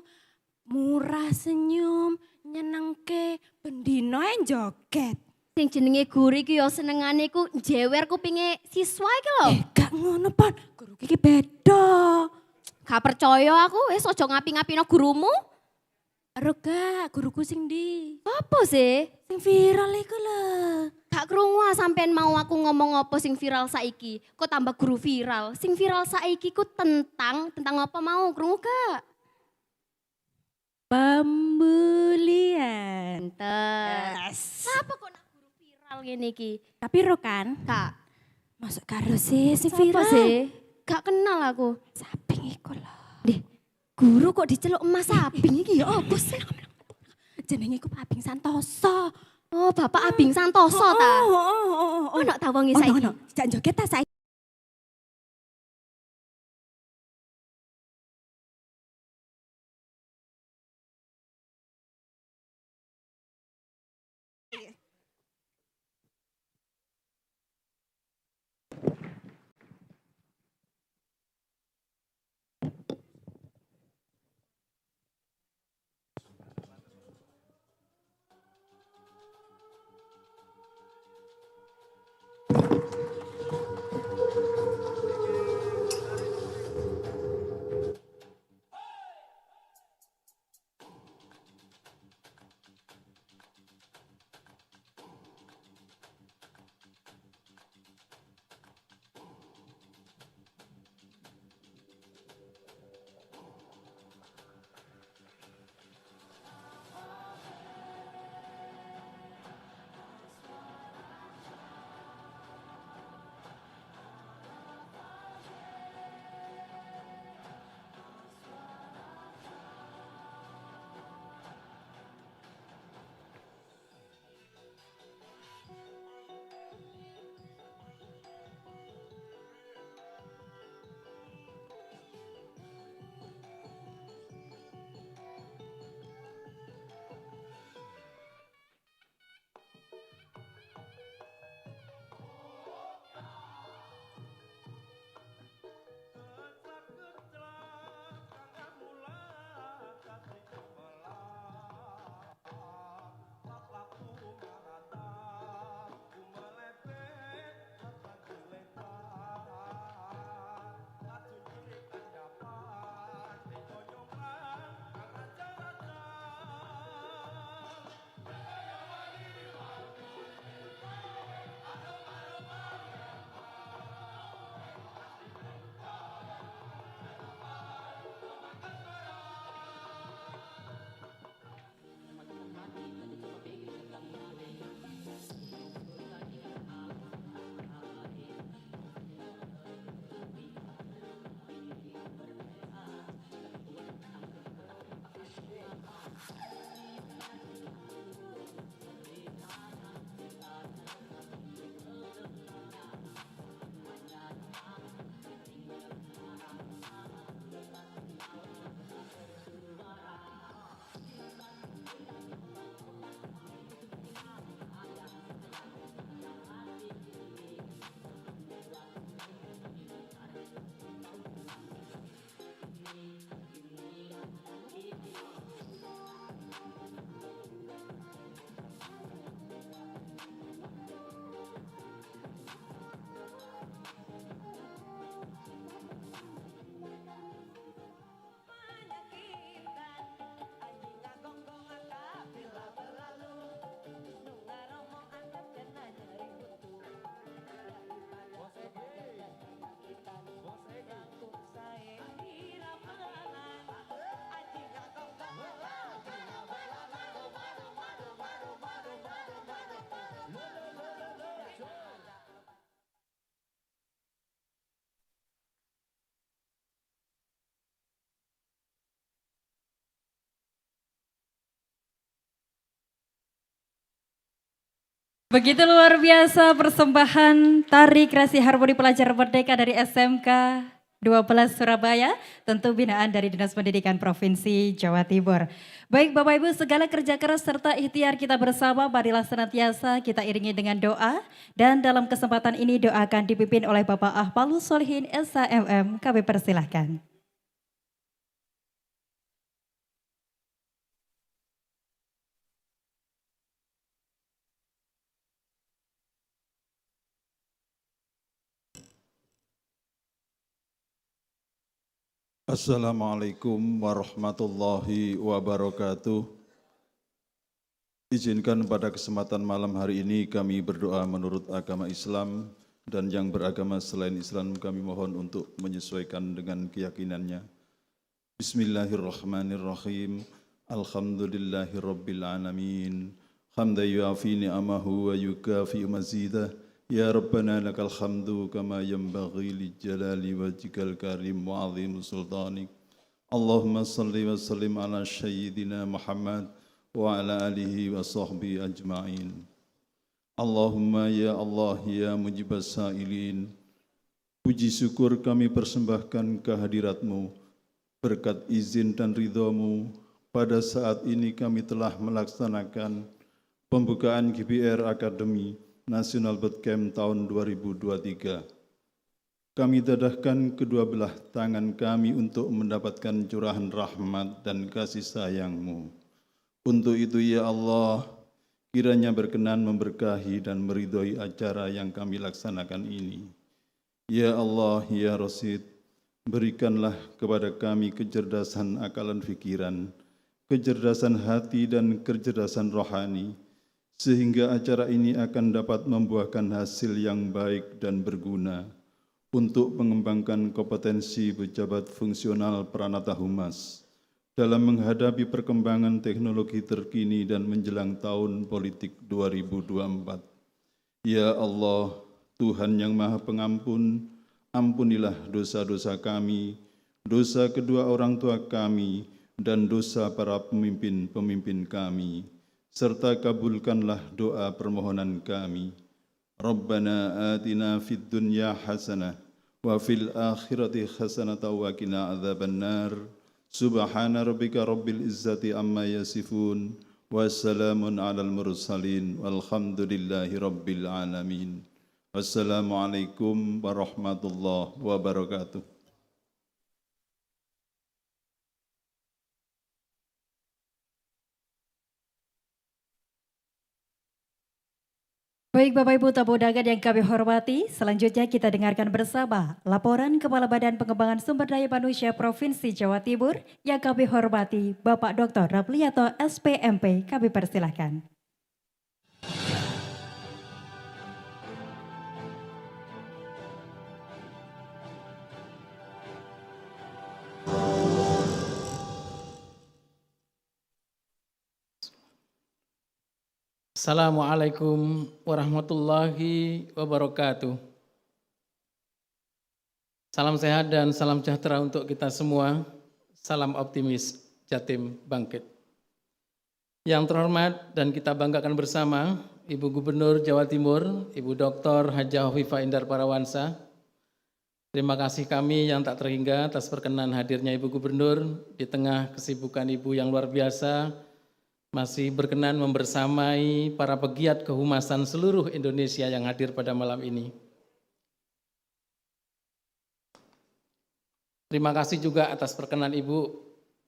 Murah senyum, nyenengke, bendino joget. Sing jenenge guru iki ya senengane ku jewer kupinge siswa iki lho. Gak ngono pon. Guru iki beda. Gak percaya aku, wis aja ngapi-ngapino gurumu. Roga, guruku sing ndi? Apa sih? Sing viral iku lho. Gak krungu sampean mau aku ngomong apa sing viral saiki. Kok tambah guru viral. Sing viral saiki ku tentang apa mau krungu gak? Pembulian. Pinter. Apa kok nak guru viral ngene iki? Tapi ro kan, Kak, masuk karo sing siapa viral. sih? Gak kenal aku. Saping iku lho. Deh, guru kok diceluk emas Abing iki ya apa sih? Jenenge iku Abing Santoso. Oh, Bapak Abing Santoso ta? Oh. Ono ta wong saiki? Ono. Dijak joget ta saiki. Begitu luar biasa persembahan tari kreasi harmoni pelajar merdeka dari SMK 12 Surabaya, tentu binaan dari Dinas Pendidikan Provinsi Jawa Timur. Baik Bapak Ibu, segala kerja keras serta ikhtiar kita bersama, marilah senantiasa kita iringi dengan doa. Dan dalam kesempatan ini doa akan dipimpin oleh Bapak Ahpalus Solihin SHMM, kami persilahkan. Assalamualaikum warahmatullahi wabarakatuh. Izinkan pada kesempatan malam hari ini kami berdoa menurut agama Islam dan yang beragama selain Islam kami mohon untuk menyesuaikan dengan keyakinannya. Bismillahirrahmanirrahim. Alhamdulillahirabbil alamin. Hamdan yuafi ni'amahu wa yukafi mazidah. Ya Rabbana lakal hamdu kama yanbaghi li jalali wajhikal karim wa azim sultanik. Allahumma salli wa sallim ala sayyidina Muhammad wa ala alihi wa sahbihi ajma'in. Allahumma ya Allah ya mujibas sa'ilin. Puji syukur kami persembahkan kehadirat-Mu. Berkat izin dan ridha-Mu, pada saat ini kami telah melaksanakan pembukaan GBR Academy National Bootcamp tahun 2023. Kami dadahkan kedua belah tangan kami untuk mendapatkan curahan rahmat dan kasih sayang-Mu. Untuk itu ya Allah, kiranya berkenan memberkahi dan meridhoi acara yang kami laksanakan ini. Ya Allah, ya Rasid, berikanlah kepada kami kecerdasan akalan fikiran, kecerdasan hati dan kecerdasan rohani, sehingga acara ini akan dapat membuahkan hasil yang baik dan berguna untuk mengembangkan kompetensi pejabat fungsional Pranata Humas dalam menghadapi perkembangan teknologi terkini dan menjelang tahun politik 2024. Ya Allah, Tuhan yang Maha Pengampun, ampunilah dosa-dosa kami, dosa kedua orang tua kami, dan dosa para pemimpin-pemimpin kami, serta kabulkanlah doa permohonan kami. Rabbana atina fid dunya hasanah wa fil akhirati hasanah wa qina adzabannar. Subhana rabbika rabbil izzati amma yasifun wa salamun alal mursalin walhamdulillahi rabbil alamin. Wassalamualaikum warahmatullahi wabarakatuh. Baik Bapak Ibu tamu undangan yang kami hormati, selanjutnya kita dengarkan bersama laporan Kepala Badan Pengembangan Sumber Daya Manusia Provinsi Jawa Timur yang kami hormati Bapak Dr. Rapliato SPMP, kami persilahkan. Assalamualaikum warahmatullahi wabarakatuh. Salam sehat dan salam sejahtera untuk kita semua. Salam optimis, Jatim bangkit. Yang terhormat dan kita banggakan bersama, Ibu Gubernur Jawa Timur, Ibu Dr. Hajah Hovifah Indar Parawansa. Terima kasih kami yang tak terhingga atas perkenan hadirnya Ibu Gubernur di tengah kesibukan Ibu yang luar biasa, masih berkenan membersamai para pegiat kehumasan seluruh Indonesia yang hadir pada malam ini. Terima kasih juga atas perkenan Ibu,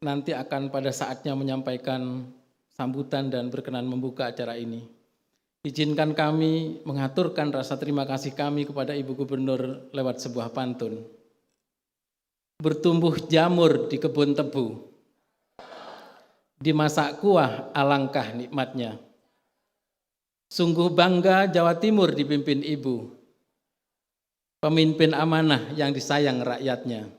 nanti akan pada saatnya menyampaikan sambutan dan berkenan membuka acara ini. Izinkan kami mengaturkan rasa terima kasih kami kepada Ibu Gubernur lewat sebuah pantun. Bertumbuh jamur di kebun tebu, dimasak kuah alangkah nikmatnya. Sungguh bangga Jawa Timur dipimpin Ibu, pemimpin amanah yang disayang rakyatnya.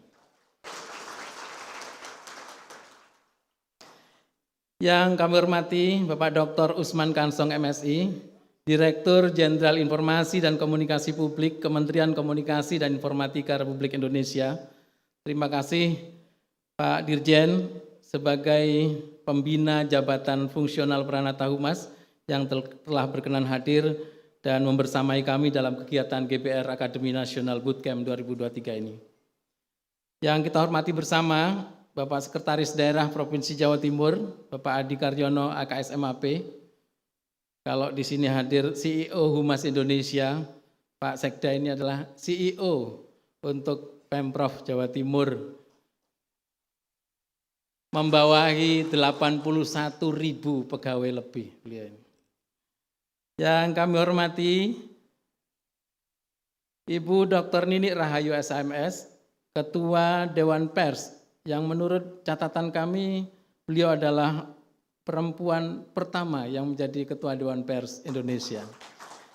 Yang kami hormati Bapak Dr. Usman Kansong MSI, Direktur Jenderal Informasi dan Komunikasi Publik Kementerian Komunikasi dan Informatika Republik Indonesia. Terima kasih Pak Dirjen sebagai pembina Jabatan Fungsional Pranata Humas yang telah berkenan hadir dan membersamai kami dalam kegiatan GPR Akademi Nasional Bootcamp 2023 ini. Yang kita hormati bersama Bapak Sekretaris Daerah Provinsi Jawa Timur, Bapak Adi Karyono AKSMAP. Kalau di sini hadir CEO Humas Indonesia, Pak Sekda ini adalah CEO untuk Pemprov Jawa Timur, membawahi 81.000 pegawai lebih beliau ini. Yang kami hormati Ibu Dr. Nini Rahayu SMS, Ketua Dewan Pers, yang menurut catatan kami beliau adalah perempuan pertama yang menjadi Ketua Dewan Pers Indonesia.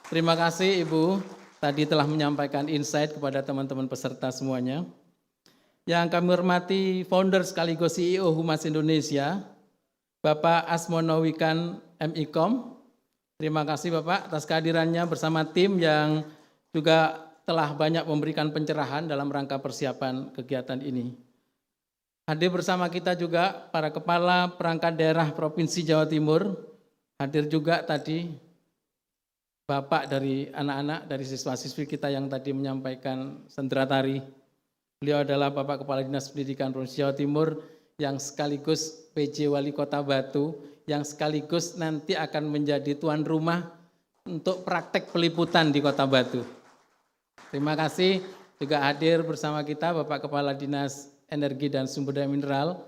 Terima kasih Ibu, tadi telah menyampaikan insight kepada teman-teman peserta semuanya. Yang kami hormati founder sekaligus CEO Humas Indonesia, Bapak Asmono Wikan MIKOM. Terima kasih Bapak atas kehadirannya bersama tim yang juga telah banyak memberikan pencerahan dalam rangka persiapan kegiatan ini. Hadir bersama kita juga para kepala perangkat daerah Provinsi Jawa Timur, hadir juga tadi Bapak dari anak-anak, dari siswa-siswi kita yang tadi menyampaikan sendera tari. Beliau adalah Bapak Kepala Dinas Pendidikan Provinsi Jawa Timur yang sekaligus PJ Wali Kota Batu, yang sekaligus nanti akan menjadi tuan rumah untuk praktek peliputan di Kota Batu. Terima kasih, juga hadir bersama kita Bapak Kepala Dinas Energi dan Sumber Daya Mineral.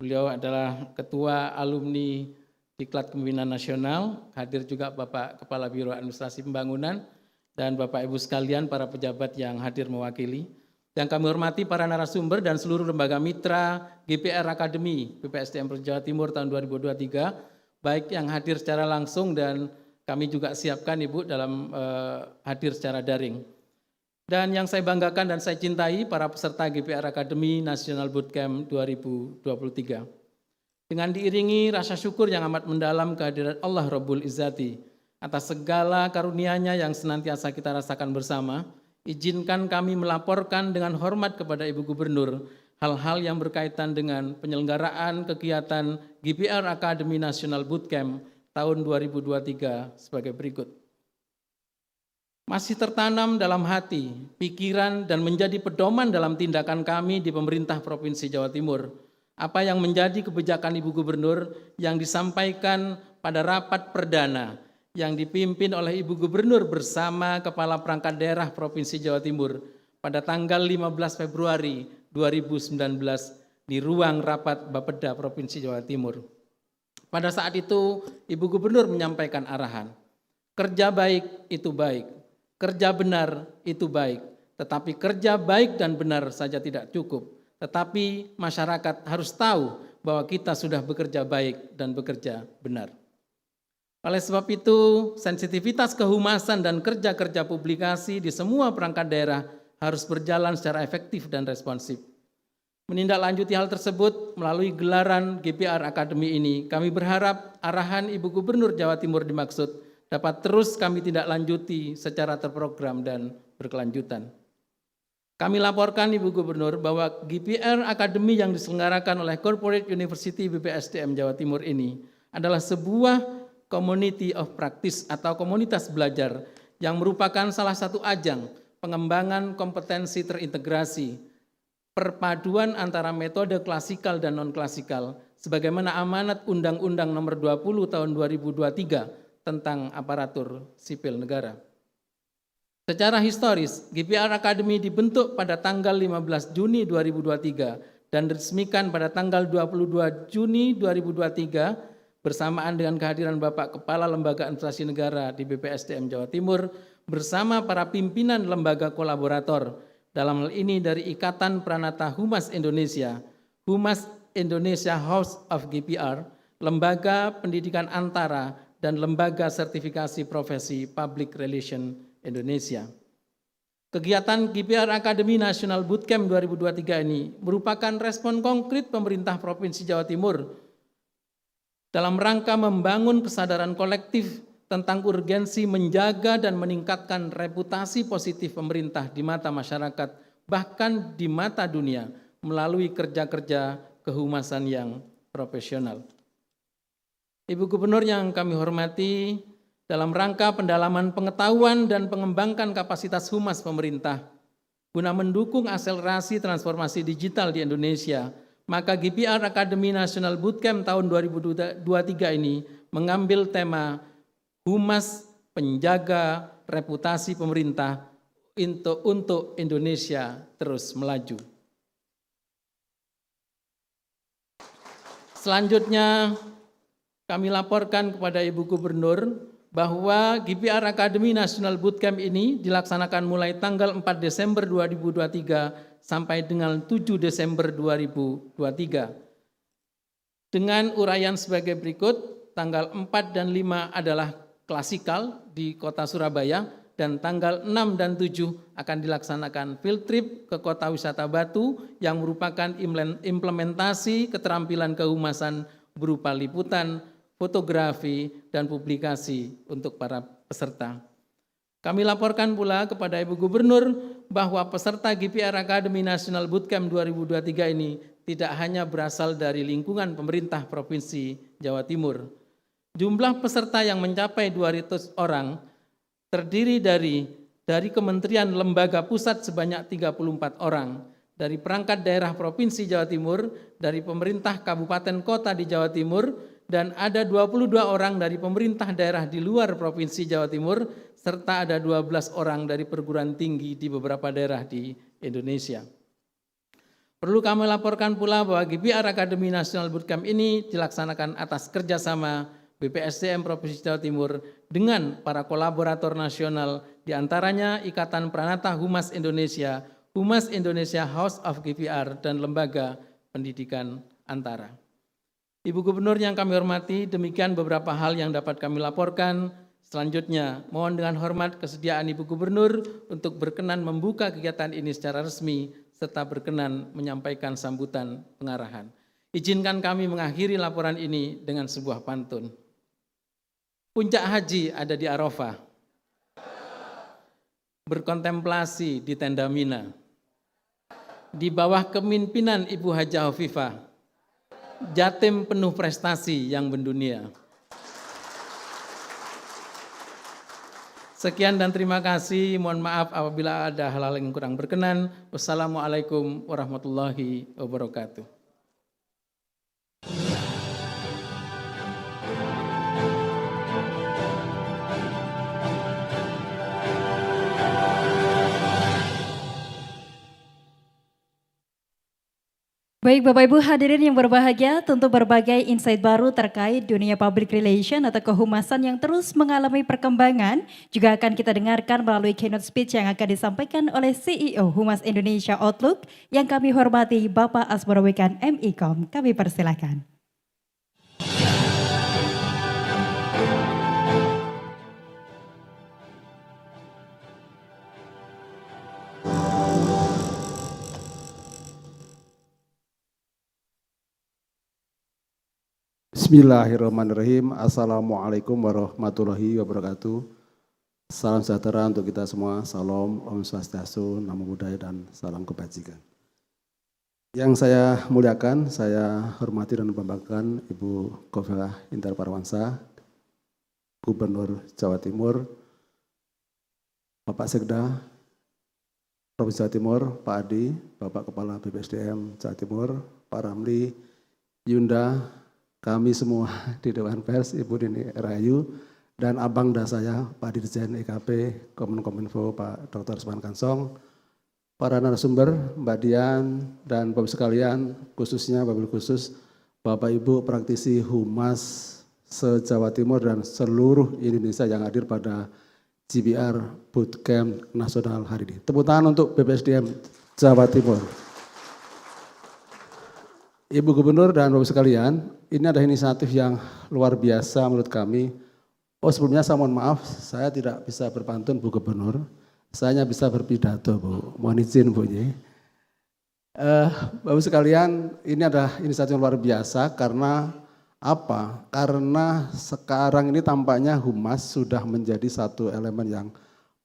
Beliau adalah Ketua Alumni Diklat Kepemimpinan Nasional, hadir juga Bapak Kepala Biro Administrasi Pembangunan, dan Bapak Ibu sekalian para pejabat yang hadir mewakili. Yang kami hormati para narasumber dan seluruh lembaga mitra GPR Akademi BPSDM Provinsi Jawa Timur tahun 2023, baik yang hadir secara langsung dan kami juga siapkan Ibu dalam hadir secara daring. Dan yang saya banggakan dan saya cintai para peserta GPR Akademi Nasional Bootcamp 2023. Dengan diiringi rasa syukur yang amat mendalam kehadiran Allah Rabbul Izzati atas segala karunia-Nya yang senantiasa kita rasakan bersama, izinkan kami melaporkan dengan hormat kepada Ibu Gubernur hal-hal yang berkaitan dengan penyelenggaraan kegiatan GPR Akademi Nasional Bootcamp tahun 2023 sebagai berikut. Masih tertanam dalam hati, pikiran, dan menjadi pedoman dalam tindakan kami di pemerintah Provinsi Jawa Timur, apa yang menjadi kebijakan Ibu Gubernur yang disampaikan pada rapat perdana yang dipimpin oleh Ibu Gubernur bersama Kepala Perangkat Daerah Provinsi Jawa Timur pada tanggal 15 Februari 2019 di ruang rapat Bapeda Provinsi Jawa Timur. Pada saat itu, Ibu Gubernur menyampaikan arahan, kerja baik itu baik, kerja benar itu baik, tetapi kerja baik dan benar saja tidak cukup. Tetapi masyarakat harus tahu bahwa kita sudah bekerja baik dan bekerja benar. Oleh sebab itu, sensitivitas kehumasan dan kerja-kerja publikasi di semua perangkat daerah harus berjalan secara efektif dan responsif. Menindaklanjuti hal tersebut melalui gelaran GPR Akademi ini, kami berharap arahan Ibu Gubernur Jawa Timur dimaksud dapat terus kami tindak lanjuti secara terprogram dan berkelanjutan. Kami laporkan Ibu Gubernur bahwa GPR Akademi yang diselenggarakan oleh Corporate University BPSDM Jawa Timur ini adalah sebuah community of practice atau komunitas belajar yang merupakan salah satu ajang pengembangan kompetensi terintegrasi, perpaduan antara metode klasikal dan non-klasikal, sebagaimana amanat Undang-Undang Nomor 20 Tahun 2023 tentang aparatur sipil negara. Secara historis, GPR Akademi dibentuk pada tanggal 15 Juni 2023 dan diresmikan pada tanggal 22 Juni 2023 bersamaan dengan kehadiran Bapak Kepala Lembaga Administrasi Negara di BPSDM Jawa Timur bersama para pimpinan lembaga kolaborator, dalam hal ini dari Ikatan Pranata Humas Indonesia, Humas Indonesia House of GPR, Lembaga Pendidikan Antara, dan Lembaga Sertifikasi Profesi Public Relation Indonesia. Kegiatan GPR Akademi Nasional Bootcamp 2023 ini merupakan respon konkret pemerintah Provinsi Jawa Timur dalam rangka membangun kesadaran kolektif tentang urgensi menjaga dan meningkatkan reputasi positif pemerintah di mata masyarakat, bahkan di mata dunia, melalui kerja-kerja kehumasan yang profesional. Ibu Gubernur yang kami hormati, dalam rangka pendalaman pengetahuan dan mengembangkan kapasitas humas pemerintah guna mendukung akselerasi transformasi digital di Indonesia. Maka GPR Academy National Bootcamp tahun 2023 ini mengambil tema Humas Penjaga Reputasi Pemerintah untuk Indonesia terus melaju. Selanjutnya kami laporkan kepada Ibu Gubernur bahwa GPR Academy National Bootcamp ini dilaksanakan mulai tanggal 4 Desember 2023 sampai dengan 7 Desember 2023. Dengan uraian sebagai berikut, tanggal 4 dan 5 adalah klasikal di kota Surabaya, dan tanggal 6 dan 7 akan dilaksanakan field trip ke kota wisata Batu yang merupakan implementasi keterampilan kehumasan berupa liputan, fotografi, dan publikasi untuk para peserta. Kami laporkan pula kepada Ibu Gubernur bahwa peserta GPR Academy National Bootcamp 2023 ini tidak hanya berasal dari lingkungan pemerintah Provinsi Jawa Timur. Jumlah peserta yang mencapai 200 orang terdiri dari kementerian lembaga pusat sebanyak 34 orang, dari perangkat daerah Provinsi Jawa Timur, dari pemerintah kabupaten kota di Jawa Timur, dan ada 22 orang dari pemerintah daerah di luar Provinsi Jawa Timur, serta ada 12 orang dari perguruan tinggi di beberapa daerah di Indonesia. Perlu kami laporkan pula bahwa GPR Academy National Bootcamp ini dilaksanakan atas kerjasama BPSDM Provinsi Jawa Timur dengan para kolaborator nasional, diantaranya Ikatan Pranata Humas Indonesia, Humas Indonesia House of GPR, dan Lembaga Pendidikan Antara. Ibu Gubernur yang kami hormati, demikian beberapa hal yang dapat kami laporkan. Selanjutnya, mohon dengan hormat kesediaan Ibu Gubernur untuk berkenan membuka kegiatan ini secara resmi, serta berkenan menyampaikan sambutan pengarahan. Izinkan kami mengakhiri laporan ini dengan sebuah pantun. Puncak haji ada di Arafah, berkontemplasi di tenda Mina, di bawah kepemimpinan Ibu Hajah Hovifah, Jatim penuh prestasi yang mendunia. Sekian dan terima kasih. Mohon maaf apabila ada hal-hal yang kurang berkenan. Wassalamualaikum warahmatullahi wabarakatuh. Baik Bapak Ibu hadirin yang berbahagia, tentu berbagai insight baru terkait dunia public relation atau kehumasan yang terus mengalami perkembangan juga akan kita dengarkan melalui keynote speech yang akan disampaikan oleh CEO Humas Indonesia Outlook yang kami hormati Bapak Asmarawikan MIKOM. Kami persilakan. Bismillahirrahmanirrahim. Assalamualaikum warahmatullahi wabarakatuh. Salam sejahtera untuk kita semua. Salam, Om Swastiastu, Namo Buddhaya, dan salam kebajikan. Yang saya muliakan, saya hormati dan banggakan Ibu Khofifah Indar Parawansa, Gubernur Jawa Timur, Bapak Sekda Provinsi Jawa Timur, Pak Adi, Bapak Kepala BPSDM Jawa Timur, Pak Ramli, Yunda, kami semua di Dewan Pers, Ibu Dini Rahayu, dan abang dan saya, Pak Dirjen EKP, Kominfo, Pak Dr. Usman Kansong, para narasumber, Mbak Dian, dan Bapak sekalian, khususnya wabil khusus, Bapak Ibu praktisi Humas se-Jawa Timur dan seluruh Indonesia yang hadir pada GPR Bootcamp Nasional hari ini. Tepuk tangan untuk BPSDM Jawa Timur. Ibu Gubernur dan Bapak sekalian, ini adalah inisiatif yang luar biasa menurut kami. Oh sebelumnya saya mohon maaf, saya tidak bisa berpantun Bu Gubernur. Saya hanya bisa berpidato Bu, mohon izin Bu. Bapak sekalian, ini adalah inisiatif yang luar biasa karena apa? Karena sekarang ini tampaknya humas sudah menjadi satu elemen yang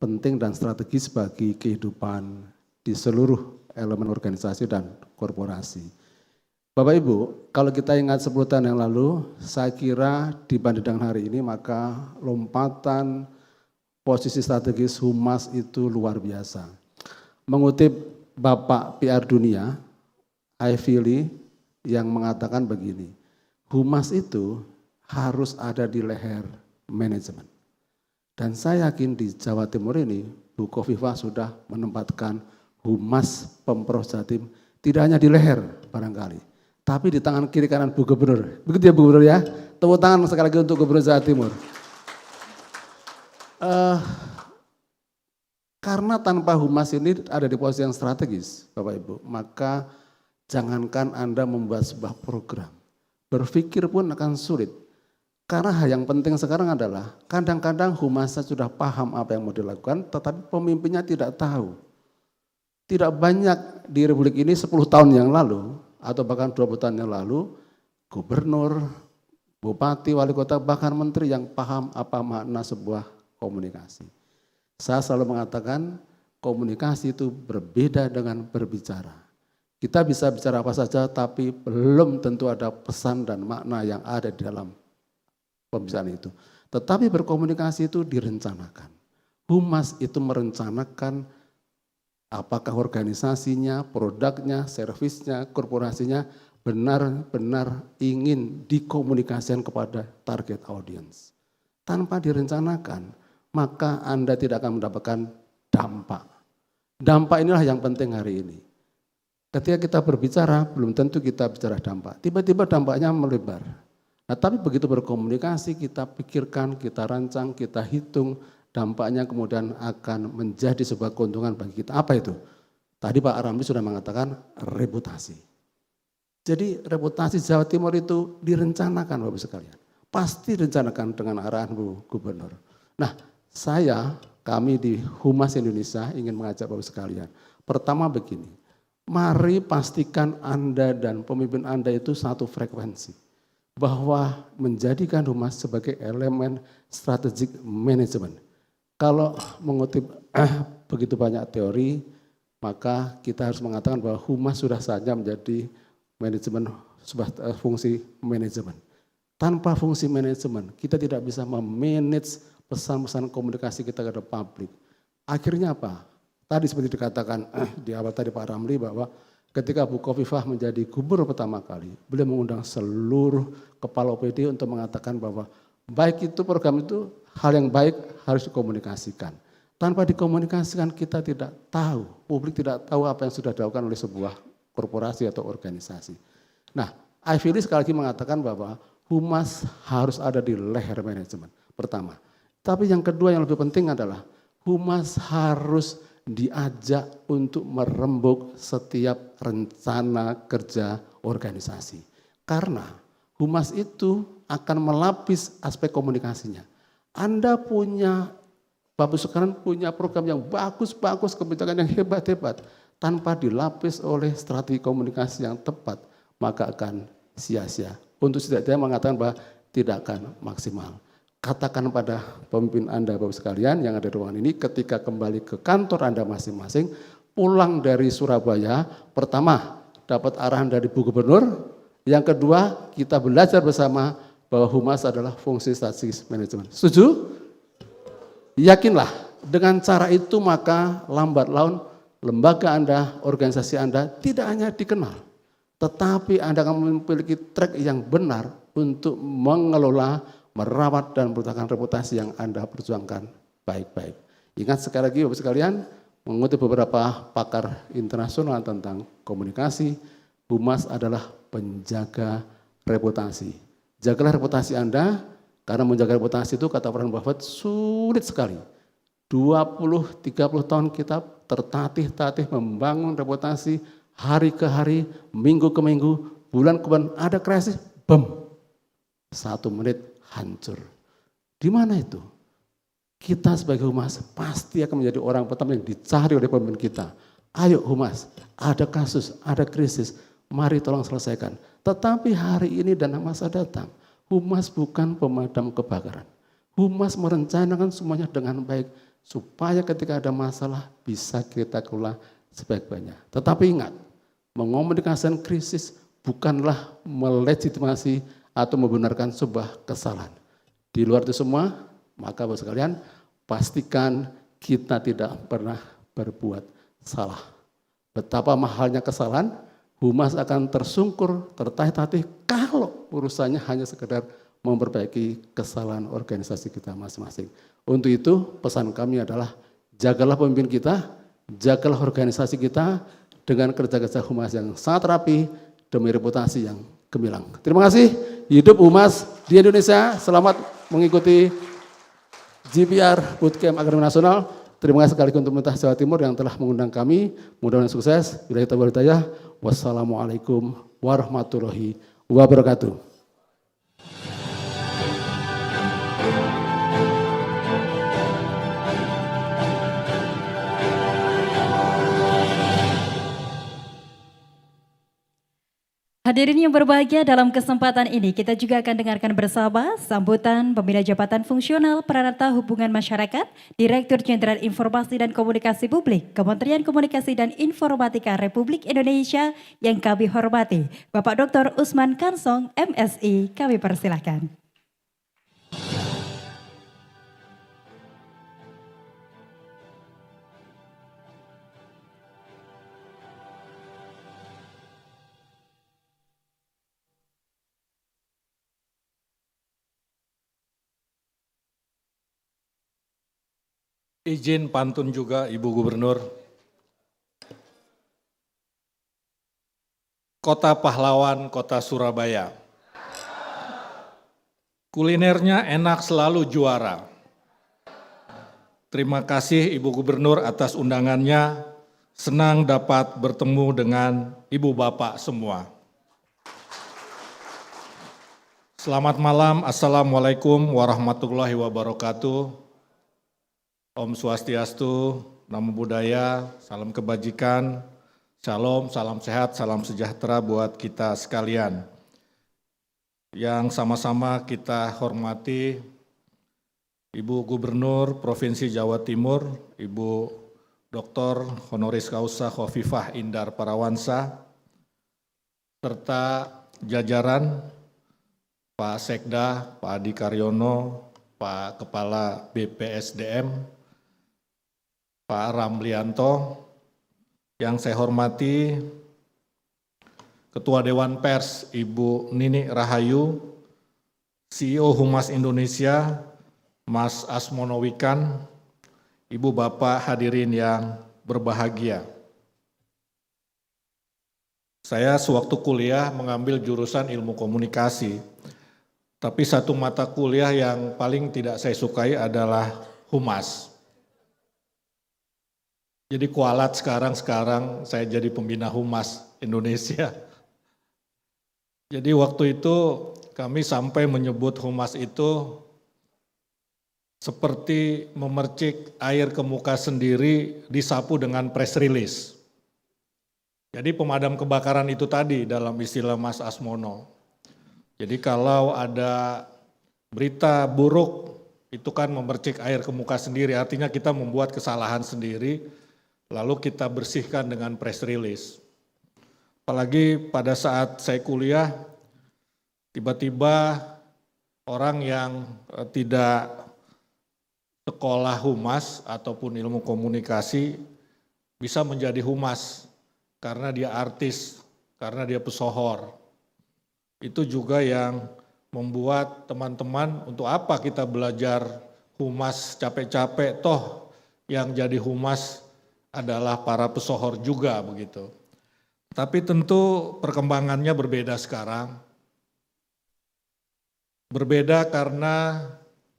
penting dan strategis bagi kehidupan di seluruh elemen organisasi dan korporasi. Bapak Ibu, kalau kita ingat 10 tahun yang lalu, saya kira dibanding dengan hari ini maka lompatan posisi strategis Humas itu luar biasa. Mengutip Bapak PR Dunia, Ivy Lee, yang mengatakan begini, Humas itu harus ada di leher manajemen. Dan saya yakin di Jawa Timur ini, Bu Khofifah sudah menempatkan Humas Pemprov Jatim tidak hanya di leher barangkali, tapi di tangan kiri kanan Bu Gubernur. Begitu ya Bu Gubernur ya? Tepuk tangan sekali lagi untuk Gubernur Jawa Timur. Karena tanpa Humas ini ada di posisi yang strategis, Bapak Ibu, maka jangankan Anda membuat sebuah program, berpikir pun akan sulit. Karena hal yang penting sekarang adalah kadang-kadang Humasnya sudah paham apa yang mau dilakukan, tetapi pemimpinnya tidak tahu. Tidak banyak di Republik ini 10 tahun yang lalu, atau bahkan 20 tahun yang lalu, gubernur, bupati, wali kota, bahkan menteri yang paham apa makna sebuah komunikasi. Saya selalu mengatakan komunikasi itu berbeda dengan berbicara. Kita bisa bicara apa saja, tapi belum tentu ada pesan dan makna yang ada di dalam pembicaraan itu. Tetapi berkomunikasi itu direncanakan. Humas itu merencanakan apakah organisasinya, produknya, servisnya, korporasinya benar-benar ingin dikomunikasikan kepada target audience. Tanpa direncanakan, maka Anda tidak akan mendapatkan dampak. Dampak inilah yang penting hari ini. Ketika kita berbicara, belum tentu kita bicara dampak. Tiba-tiba dampaknya melebar. Nah, tapi begitu berkomunikasi, kita pikirkan, kita rancang, kita hitung, dampaknya kemudian akan menjadi sebuah keuntungan bagi kita. Apa itu? Tadi Pak Ramli sudah mengatakan reputasi. Jadi reputasi Jawa Timur itu direncanakan Bapak sekalian. Pasti direncanakan dengan arahan Bu Gubernur. Nah, kami di Humas Indonesia ingin mengajak Bapak sekalian. Pertama begini, mari pastikan Anda dan pemimpin Anda itu satu frekuensi. Bahwa menjadikan Humas sebagai elemen strategic management. Kalau mengutip begitu banyak teori, maka kita harus mengatakan bahwa Humas sudah saja menjadi manajemen, sebuah fungsi manajemen. Tanpa fungsi manajemen, kita tidak bisa memanage pesan-pesan komunikasi kita kepada publik. Akhirnya apa? Tadi seperti dikatakan di awal tadi Pak Ramli bahwa ketika Bu Khofifah menjadi gubernur pertama kali, beliau mengundang seluruh kepala OPD untuk mengatakan bahwa baik itu program itu hal yang baik harus dikomunikasikan. Tanpa dikomunikasikan kita tidak tahu, publik tidak tahu apa yang sudah dilakukan oleh sebuah korporasi atau organisasi. Nah, Ivy Lee sekali lagi mengatakan bahwa Humas harus ada di leher manajemen, pertama. Tapi yang kedua yang lebih penting adalah Humas harus diajak untuk merembuk setiap rencana kerja organisasi. Karena Humas itu akan melapis aspek komunikasinya. Anda punya, Bapak sekarang punya program yang bagus-bagus, kebijakan yang hebat-hebat. Tanpa dilapis oleh strategi komunikasi yang tepat, maka akan sia-sia. Untuk setidaknya mengatakan bahwa tidak akan maksimal. Katakan pada pemimpin Anda Bapak sekalian yang ada di ruangan ini ketika kembali ke kantor Anda masing-masing, pulang dari Surabaya, pertama dapat arahan dari Bu Gubernur, yang kedua kita belajar bersama bahwa Humas adalah fungsi strategis manajemen. Setuju? Yakinlah dengan cara itu maka lambat laun lembaga Anda, organisasi Anda tidak hanya dikenal, tetapi Anda akan memiliki track yang benar untuk mengelola, merawat dan mempertahankan reputasi yang Anda perjuangkan baik-baik. Ingat sekali lagi Bapak sekalian, mengutip beberapa pakar internasional tentang komunikasi, Humas adalah penjaga reputasi. Jagalah reputasi Anda, karena menjaga reputasi itu kata Warren Buffett sulit sekali. 20-30 tahun kita tertatih-tatih membangun reputasi hari ke hari, minggu ke minggu, bulan ke bulan, ada krisis, bam, 1 menit hancur. Di mana itu? Kita sebagai Humas pasti akan menjadi orang pertama yang dicari oleh pemimpin kita. Ayo Humas, ada kasus, ada krisis, mari tolong selesaikan. Tetapi hari ini dan masa datang, Humas bukan pemadam kebakaran. Humas merencanakan semuanya dengan baik, supaya ketika ada masalah bisa kita kelola sebaik-baiknya. Tetapi ingat, mengomunikasikan krisis bukanlah melegitimasi atau membenarkan sebuah kesalahan. Di luar itu semua, maka Bapak sekalian, pastikan kita tidak pernah berbuat salah. Betapa mahalnya kesalahan, humas akan tersungkur, tertatih-tatih kalau urusannya hanya sekedar memperbaiki kesalahan organisasi kita masing-masing. Untuk itu pesan kami adalah jagalah pemimpin kita, jagalah organisasi kita dengan kerja-kerja humas yang sangat rapi demi reputasi yang gemilang. Terima kasih, hidup humas di Indonesia, selamat mengikuti GPR Bootcamp Akademi Nasional. Terima kasih sekali untuk pemerintah Jawa Timur yang telah mengundang kami. Mudah-mudahan sukses. Bila kita bertanya, wassalamualaikum warahmatullahi wabarakatuh. Hadirin yang berbahagia, dalam kesempatan ini kita juga akan dengarkan bersama sambutan Pembina Jabatan Fungsional Peranata Hubungan Masyarakat, Direktur Jenderal Informasi dan Komunikasi Publik, Kementerian Komunikasi dan Informatika Republik Indonesia yang kami hormati, Bapak Dr. Usman Kansong, MSI, kami persilahkan. Izin pantun juga Ibu Gubernur. Kota pahlawan, kota Surabaya. Kulinernya enak, selalu juara. Terima kasih Ibu Gubernur atas undangannya. Senang dapat bertemu dengan Ibu Bapak semua. Selamat malam, Assalamualaikum warahmatullahi wabarakatuh. Om Swastiastu, Namo Buddhaya, salam kebajikan, shalom, salam sehat, salam sejahtera buat kita sekalian. Yang sama-sama kita hormati Ibu Gubernur Provinsi Jawa Timur, Ibu Dr. Honoris Causa Khofifah Indar Parawansa, serta jajaran Pak Sekda, Pak Adi Karyono, Pak Kepala BPSDM, Pak Ramlianto, yang saya hormati Ketua Dewan Pers Ibu Nini Rahayu, CEO Humas Indonesia Mas Asmono Wikan, Ibu Bapak hadirin yang berbahagia. Saya sewaktu kuliah mengambil jurusan ilmu komunikasi, tapi satu mata kuliah yang paling tidak saya sukai adalah humas. Jadi kualat sekarang saya jadi pembina humas Indonesia. Jadi waktu itu kami sampai menyebut humas itu seperti memercik air ke muka sendiri disapu dengan press release. Jadi pemadam kebakaran itu tadi dalam istilah Mas Asmono. Jadi kalau ada berita buruk itu kan memercik air ke muka sendiri, artinya kita membuat kesalahan sendiri, lalu kita bersihkan dengan press release. Apalagi pada saat saya kuliah, tiba-tiba orang yang tidak sekolah humas ataupun ilmu komunikasi bisa menjadi humas karena dia artis, karena dia pesohor. Itu juga yang membuat teman-teman, untuk apa kita belajar humas capek-capek, toh yang jadi humas adalah para pesohor juga begitu. Tapi tentu perkembangannya berbeda sekarang. Berbeda karena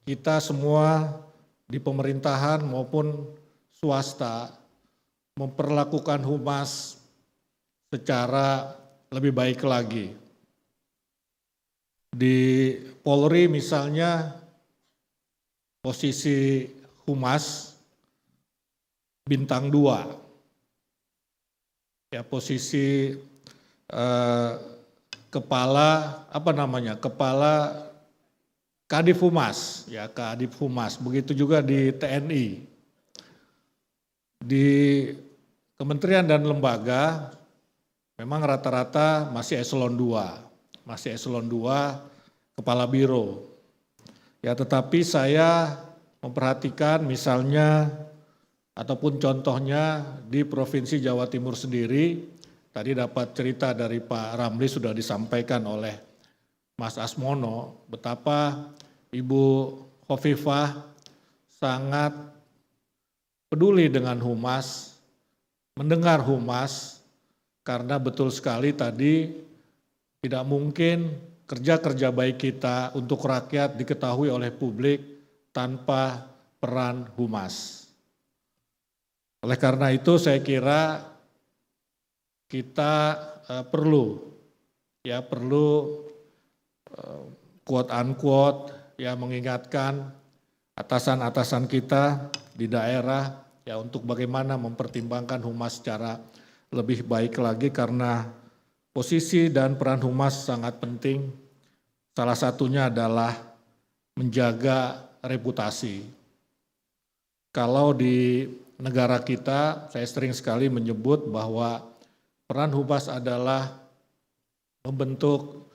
kita semua di pemerintahan maupun swasta memperlakukan humas secara lebih baik lagi. Di Polri misalnya posisi humas bintang 2, ya posisi kepala Kadif Humas, ya Kadif Humas. Begitu juga di TNI, di kementerian dan lembaga memang rata-rata masih eselon 2, kepala biro. Ya, tetapi saya memperhatikan misalnya ataupun contohnya di Provinsi Jawa Timur sendiri, tadi dapat cerita dari Pak Ramli sudah disampaikan oleh Mas Asmono, betapa Ibu Khofifah sangat peduli dengan humas, mendengar humas, karena betul sekali tadi tidak mungkin kerja-kerja baik kita untuk rakyat diketahui oleh publik tanpa peran humas. Oleh karena itu saya kira kita perlu quote unquote ya mengingatkan atasan-atasan kita di daerah ya untuk bagaimana mempertimbangkan humas secara lebih baik lagi, karena posisi dan peran humas sangat penting. Salah satunya adalah menjaga reputasi. Kalau di negara kita, saya sering sekali menyebut bahwa peran humas adalah membentuk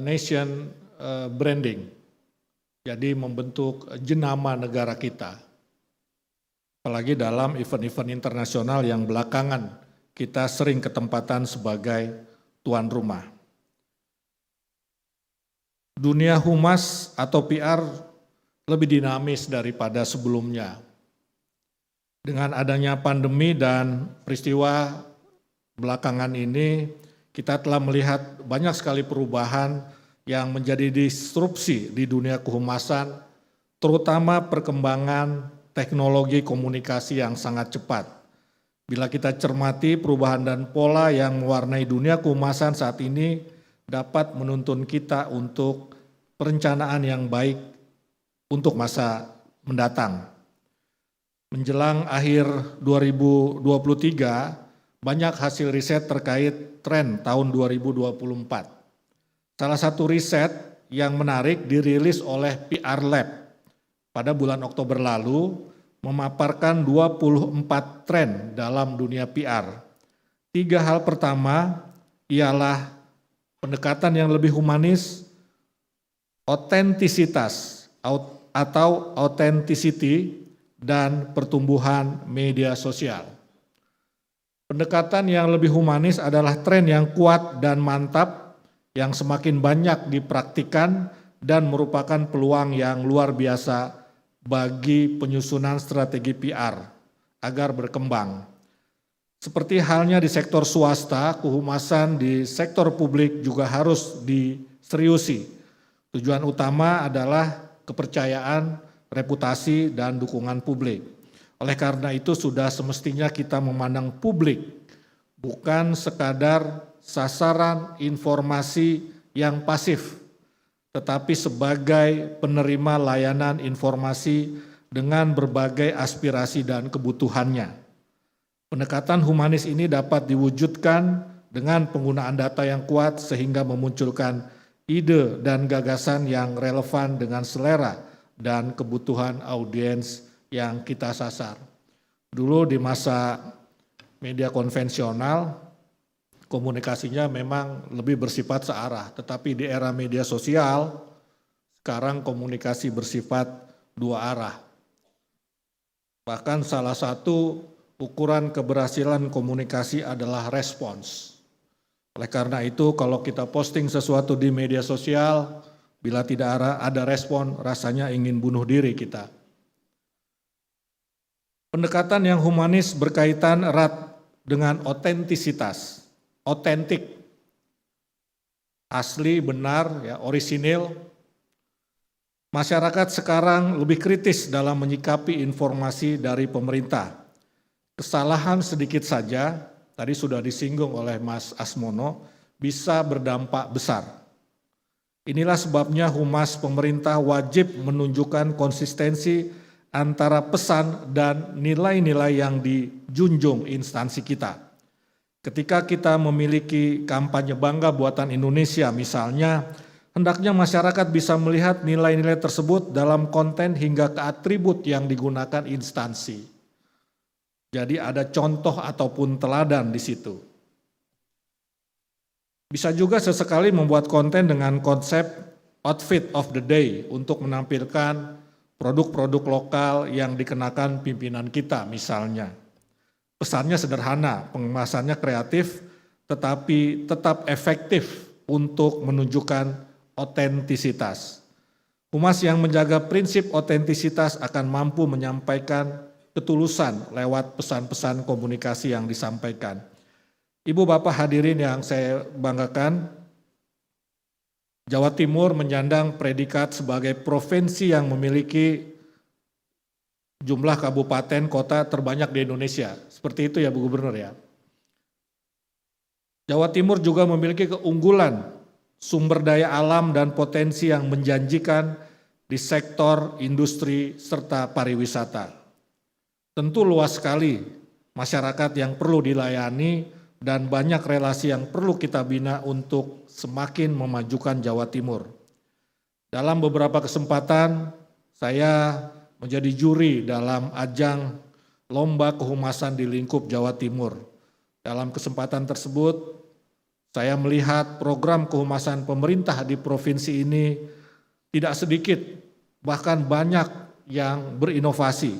nation branding. Jadi membentuk jenama negara kita. Apalagi dalam event-event internasional yang belakangan kita sering ketempatan sebagai tuan rumah. Dunia humas atau PR lebih dinamis daripada sebelumnya. Dengan adanya pandemi dan peristiwa belakangan ini, kita telah melihat banyak sekali perubahan yang menjadi disrupsi di dunia kehumasan, terutama perkembangan teknologi komunikasi yang sangat cepat. Bila kita cermati perubahan dan pola yang mewarnai dunia kehumasan saat ini, dapat menuntun kita untuk perencanaan yang baik untuk masa mendatang. Menjelang akhir 2023, banyak hasil riset terkait tren tahun 2024. Salah satu riset yang menarik dirilis oleh PR Lab pada bulan Oktober lalu, memaparkan 24 tren dalam dunia PR. 3 hal pertama ialah pendekatan yang lebih humanis, otentisitas atau authenticity, dan pertumbuhan media sosial. Pendekatan yang lebih humanis adalah tren yang kuat dan mantap, yang semakin banyak dipraktikkan dan merupakan peluang yang luar biasa bagi penyusunan strategi PR agar berkembang. Seperti halnya di sektor swasta, kehumasan di sektor publik juga harus diseriusi. Tujuan utama adalah kepercayaan, reputasi, dan dukungan publik. Oleh karena itu sudah semestinya kita memandang publik bukan sekadar sasaran informasi yang pasif, tetapi sebagai penerima layanan informasi dengan berbagai aspirasi dan kebutuhannya. Pendekatan humanis ini dapat diwujudkan dengan penggunaan data yang kuat sehingga memunculkan ide dan gagasan yang relevan dengan selera dan kebutuhan audiens yang kita sasar. Dulu di masa media konvensional, komunikasinya memang lebih bersifat searah, tetapi di era media sosial, sekarang komunikasi bersifat dua arah. Bahkan salah satu ukuran keberhasilan komunikasi adalah respons. Oleh karena itu, kalau kita posting sesuatu di media sosial, bila tidak ada respon, rasanya ingin bunuh diri kita. Pendekatan yang humanis berkaitan erat dengan otentisitas, otentik, asli, benar, ya, orisinil. Masyarakat sekarang lebih kritis dalam menyikapi informasi dari pemerintah. Kesalahan sedikit saja, tadi sudah disinggung oleh Mas Asmono, bisa berdampak besar. Inilah sebabnya humas pemerintah wajib menunjukkan konsistensi antara pesan dan nilai-nilai yang dijunjung instansi kita. Ketika kita memiliki kampanye Bangga Buatan Indonesia misalnya, hendaknya masyarakat bisa melihat nilai-nilai tersebut dalam konten hingga ke atribut yang digunakan instansi. Jadi ada contoh ataupun teladan di situ. Bisa juga sesekali membuat konten dengan konsep outfit of the day untuk menampilkan produk-produk lokal yang dikenakan pimpinan kita misalnya. Pesannya sederhana, pengemasannya kreatif, tetapi tetap efektif untuk menunjukkan otentisitas. Humas yang menjaga prinsip otentisitas akan mampu menyampaikan ketulusan lewat pesan-pesan komunikasi yang disampaikan. Ibu Bapak hadirin yang saya banggakan, Jawa Timur menyandang predikat sebagai provinsi yang memiliki jumlah kabupaten kota terbanyak di Indonesia. Seperti itu ya Bu Gubernur ya. Jawa Timur juga memiliki keunggulan sumber daya alam dan potensi yang menjanjikan di sektor industri serta pariwisata. Tentu luas sekali masyarakat yang perlu dilayani dan banyak relasi yang perlu kita bina untuk semakin memajukan Jawa Timur. Dalam beberapa kesempatan saya menjadi juri dalam ajang lomba kehumasan di lingkup Jawa Timur. Dalam kesempatan tersebut, saya melihat program kehumasan pemerintah di provinsi ini tidak sedikit, bahkan banyak yang berinovasi.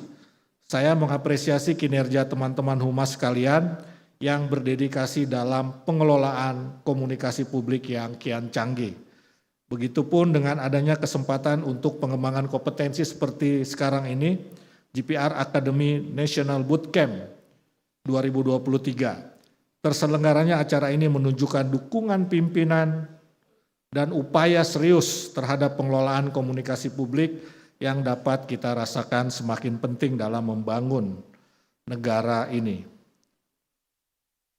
Saya mengapresiasi kinerja teman-teman humas sekalian yang berdedikasi dalam pengelolaan komunikasi publik yang kian canggih. Begitupun dengan adanya kesempatan untuk pengembangan kompetensi seperti sekarang ini, GPR Academy National Bootcamp 2023. Terselenggaranya acara ini menunjukkan dukungan pimpinan dan upaya serius terhadap pengelolaan komunikasi publik yang dapat kita rasakan semakin penting dalam membangun negara ini.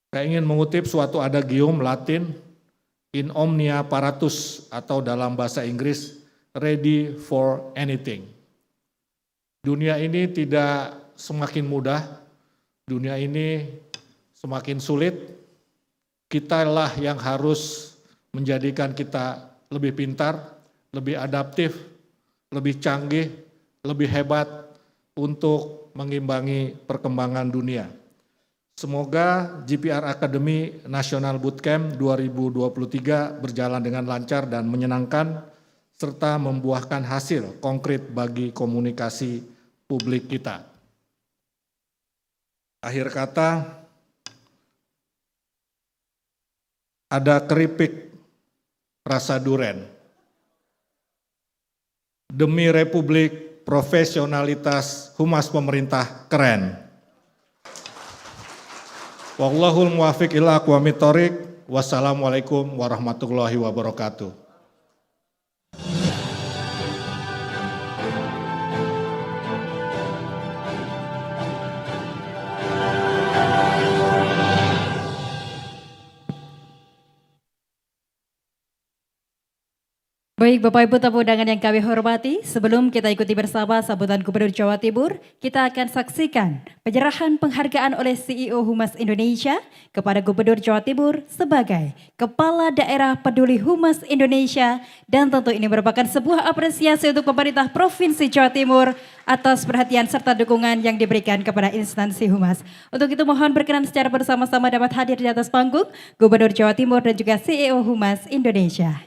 Saya ingin mengutip suatu adagium Latin, in omnia paratus, atau dalam bahasa Inggris, ready for anything. Dunia ini tidak semakin mudah, dunia ini semakin sulit. Kitalah yang harus menjadikan kita lebih pintar, lebih adaptif, lebih canggih, lebih hebat untuk mengimbangi perkembangan dunia. Semoga GPR Academy National Bootcamp 2023 berjalan dengan lancar dan menyenangkan, serta membuahkan hasil konkret bagi komunikasi publik kita. Akhir kata, ada keripik rasa duren. Demi Republik, profesionalitas humas pemerintah keren. Wallahul muwafiq ila aqwamit thoriq. Wassalamualaikum warahmatullahi wabarakatuh. Baik Bapak Ibu tamu undangan yang kami hormati, sebelum kita ikuti bersama sambutan Gubernur Jawa Timur, kita akan saksikan penyerahan penghargaan oleh CEO Humas Indonesia kepada Gubernur Jawa Timur sebagai Kepala Daerah Peduli Humas Indonesia, dan tentu ini merupakan sebuah apresiasi untuk pemerintah Provinsi Jawa Timur atas perhatian serta dukungan yang diberikan kepada instansi humas. Untuk itu mohon berkenan secara bersama-sama dapat hadir di atas panggung Gubernur Jawa Timur dan juga CEO Humas Indonesia.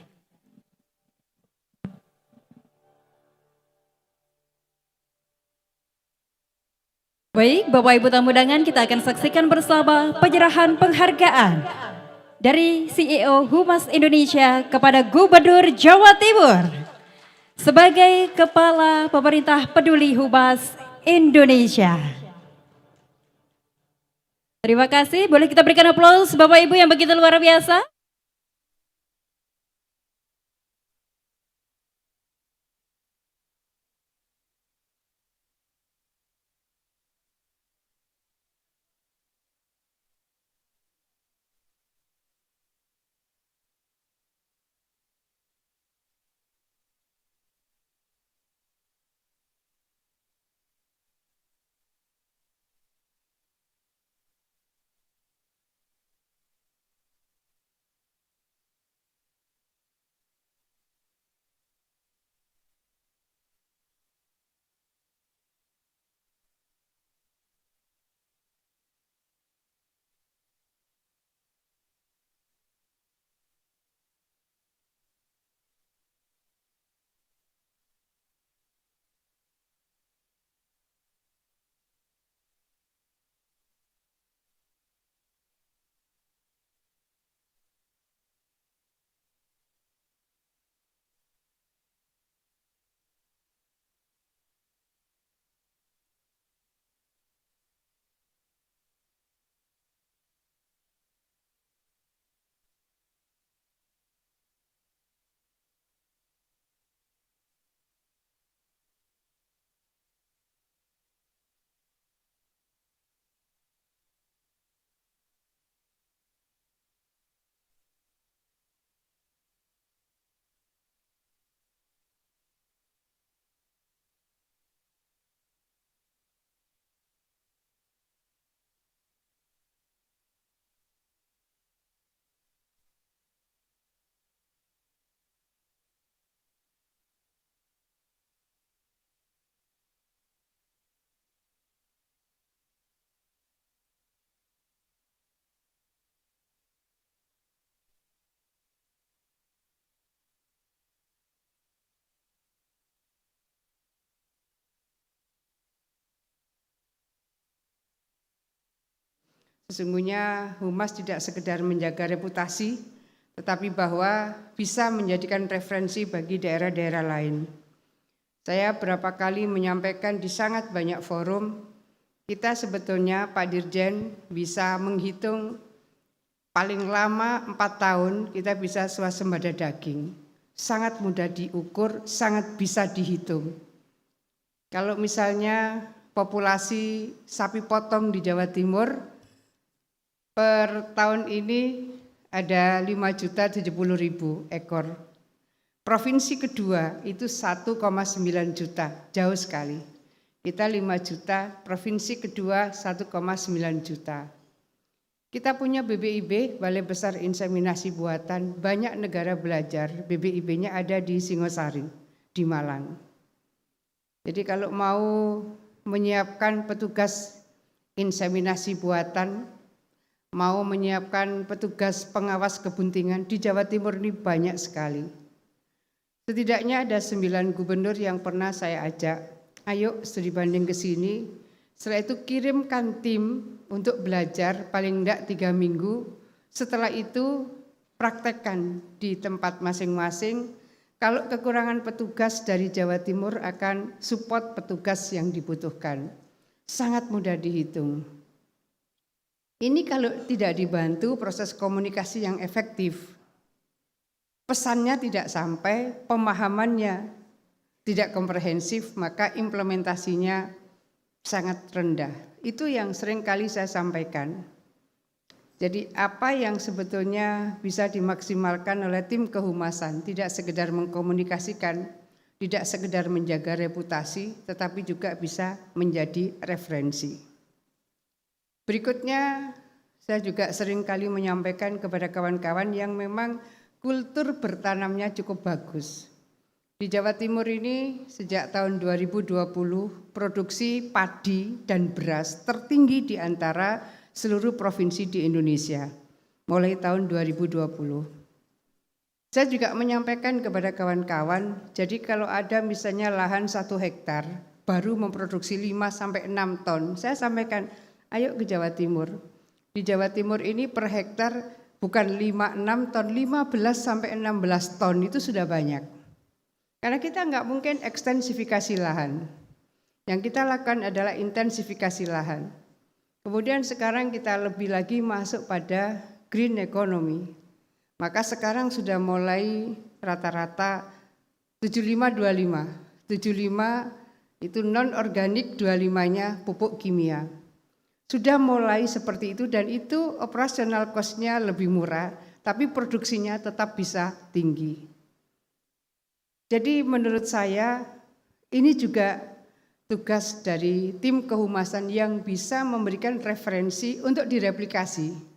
Baik, Bapak Ibu tamu undangan, kita akan saksikan bersama penyerahan penghargaan dari CEO Humas Indonesia kepada Gubernur Jawa Timur sebagai Kepala Pemerintah Peduli Humas Indonesia. Terima kasih, boleh kita berikan aplaus Bapak Ibu yang begitu luar biasa. Sesungguhnya humas tidak sekedar menjaga reputasi, tetapi bahwa bisa menjadikan referensi bagi daerah-daerah lain. Saya berapa kali menyampaikan di sangat banyak forum, kita sebetulnya Pak Dirjen bisa menghitung paling lama 4 tahun kita bisa swasembada daging. Sangat mudah diukur, sangat bisa dihitung. Kalau misalnya populasi sapi potong di Jawa Timur per tahun ini ada 5.070.000 ekor. Provinsi kedua itu 1,9 juta, jauh sekali. Kita 5 juta, provinsi kedua 1,9 juta. Kita punya BBIB, Balai Besar Inseminasi Buatan, banyak negara belajar, BBIB-nya ada di Singosari, di Malang. Jadi kalau mau menyiapkan petugas inseminasi buatan, mau menyiapkan petugas pengawas kebuntingan, di Jawa Timur ini banyak sekali. Setidaknya ada 9 gubernur yang pernah saya ajak, ayo studi banding ke sini, setelah itu kirimkan tim untuk belajar paling enggak 3 minggu, setelah itu praktekkan di tempat masing-masing. Kalau kekurangan petugas dari Jawa Timur akan support petugas yang dibutuhkan. Sangat mudah dihitung. Ini kalau tidak dibantu proses komunikasi yang efektif, pesannya tidak sampai, pemahamannya tidak komprehensif, maka implementasinya sangat rendah. Itu yang sering kali saya sampaikan. Jadi apa yang sebetulnya bisa dimaksimalkan oleh tim kehumasan, tidak sekedar mengkomunikasikan, tidak sekedar menjaga reputasi, tetapi juga bisa menjadi referensi. Berikutnya, saya juga sering kali menyampaikan kepada kawan-kawan yang memang kultur bertanamnya cukup bagus. Di Jawa Timur ini sejak tahun 2020 produksi padi dan beras tertinggi di antara seluruh provinsi di Indonesia mulai tahun 2020. Saya juga menyampaikan kepada kawan-kawan, jadi kalau ada misalnya lahan 1 hektar baru memproduksi 5-6 ton, saya sampaikan ayo ke Jawa Timur. Di Jawa Timur ini per hektar bukan 5-6 ton, 15-16 ton itu sudah banyak. Karena kita nggak mungkin ekstensifikasi lahan. Yang kita lakukan adalah intensifikasi lahan. Kemudian sekarang kita lebih lagi masuk pada green economy. Maka sekarang sudah mulai rata-rata 75-25. 75 itu non-organik, 25-nya pupuk kimia. Sudah mulai seperti itu dan itu operasional cost-nya lebih murah, tapi produksinya tetap bisa tinggi. Jadi menurut saya ini juga tugas dari tim kehumasan yang bisa memberikan referensi untuk direplikasi.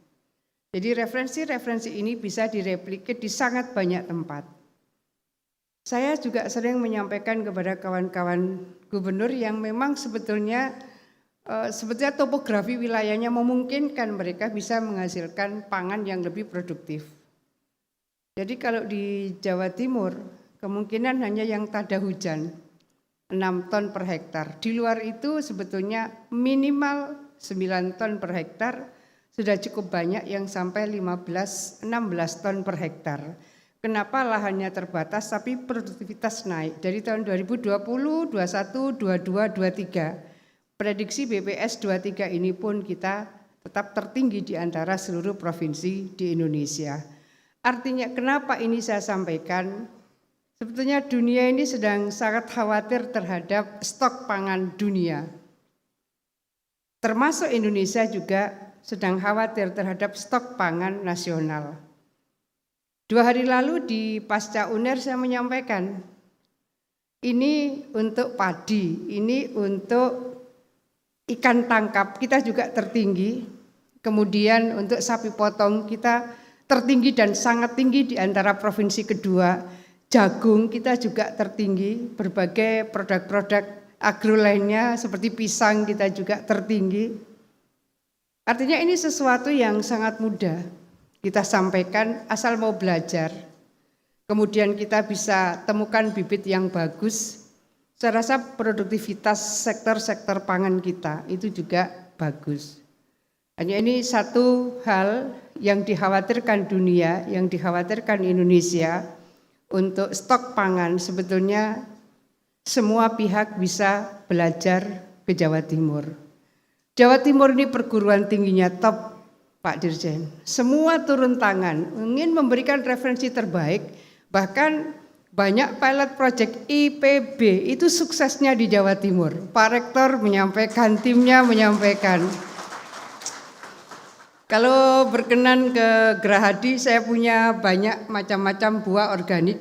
Jadi referensi-referensi ini bisa direplikat di sangat banyak tempat. Saya juga sering menyampaikan kepada kawan-kawan gubernur yang memang sebetulnya topografi wilayahnya memungkinkan mereka bisa menghasilkan pangan yang lebih produktif. Jadi kalau di Jawa Timur kemungkinan hanya yang tada hujan 6 ton per hektar. Di luar itu sebetulnya minimal 9 ton per hektar, sudah cukup banyak yang sampai 15-16 ton per hektar. Kenapa lahannya terbatas tapi produktivitas naik dari tahun 2020, 21, 22, 23. Prediksi BPS 23 ini pun kita tetap tertinggi di antara seluruh provinsi di Indonesia. Artinya kenapa ini saya sampaikan? Sebetulnya dunia ini sedang sangat khawatir terhadap stok pangan dunia. Termasuk Indonesia juga sedang khawatir terhadap stok pangan nasional. 2 hari lalu di Pasca UNER saya menyampaikan, ini untuk padi, ini untuk ikan tangkap kita juga tertinggi, kemudian untuk sapi potong kita tertinggi dan sangat tinggi di antara provinsi kedua. Jagung kita juga tertinggi, berbagai produk-produk agro lainnya seperti pisang kita juga tertinggi. Artinya ini sesuatu yang sangat mudah kita sampaikan asal mau belajar. Kemudian kita bisa temukan bibit yang bagus. Saya rasa produktivitas sektor-sektor pangan kita itu juga bagus. Hanya ini satu hal yang dikhawatirkan dunia, yang dikhawatirkan Indonesia untuk stok pangan. Sebetulnya semua pihak bisa belajar ke Jawa Timur. Jawa Timur ini perguruan tingginya top, Pak Dirjen. Semua turun tangan, ingin memberikan referensi terbaik, bahkan banyak pilot project IPB itu suksesnya di Jawa Timur. Pak Rektor menyampaikan, timnya menyampaikan. Kalau berkenan ke Gerahadi, saya punya banyak macam-macam buah organik.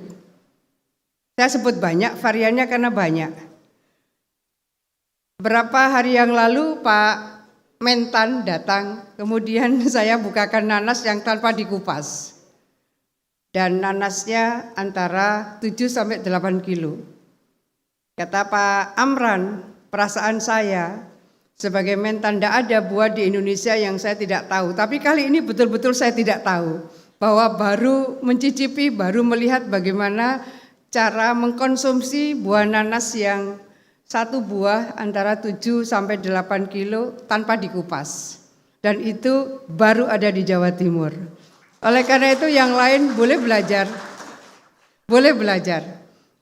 Saya sebut banyak, variannya karena banyak. Beberapa hari yang lalu Pak Mentan datang, kemudian saya bukakan nanas yang tanpa dikupas. Dan nanasnya antara 7 sampai 8 kilo. Kata Pak Amran, perasaan saya sebagai Mentan, tidak ada buah di Indonesia yang saya tidak tahu. Tapi kali ini betul-betul saya tidak tahu. Bahwa baru mencicipi, baru melihat bagaimana cara mengkonsumsi buah nanas yang satu buah antara 7 sampai 8 kilo tanpa dikupas. Dan itu baru ada di Jawa Timur. Oleh karena itu yang lain boleh belajar. Boleh belajar.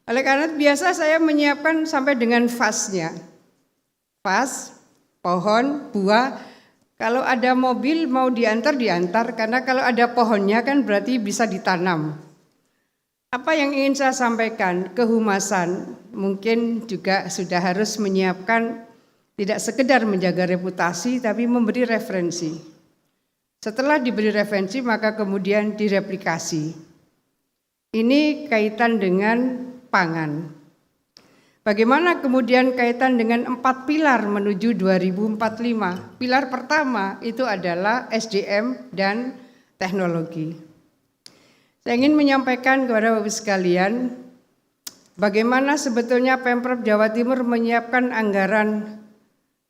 Oleh karena itu biasa saya menyiapkan sampai dengan vasnya. Vas, pohon, buah, kalau ada mobil mau diantar, karena kalau ada pohonnya kan berarti bisa ditanam. Apa yang ingin saya sampaikan, kehumasan mungkin juga sudah harus menyiapkan tidak sekedar menjaga reputasi tapi memberi referensi. Setelah diberi referensi maka kemudian direplikasi. Ini kaitan dengan pangan. Bagaimana kemudian kaitan dengan 4 pilar menuju 2045? Pilar pertama itu adalah SDM dan teknologi. Saya ingin menyampaikan kepada Bapak sekalian, bagaimana sebetulnya Pemprov Jawa Timur menyiapkan anggaran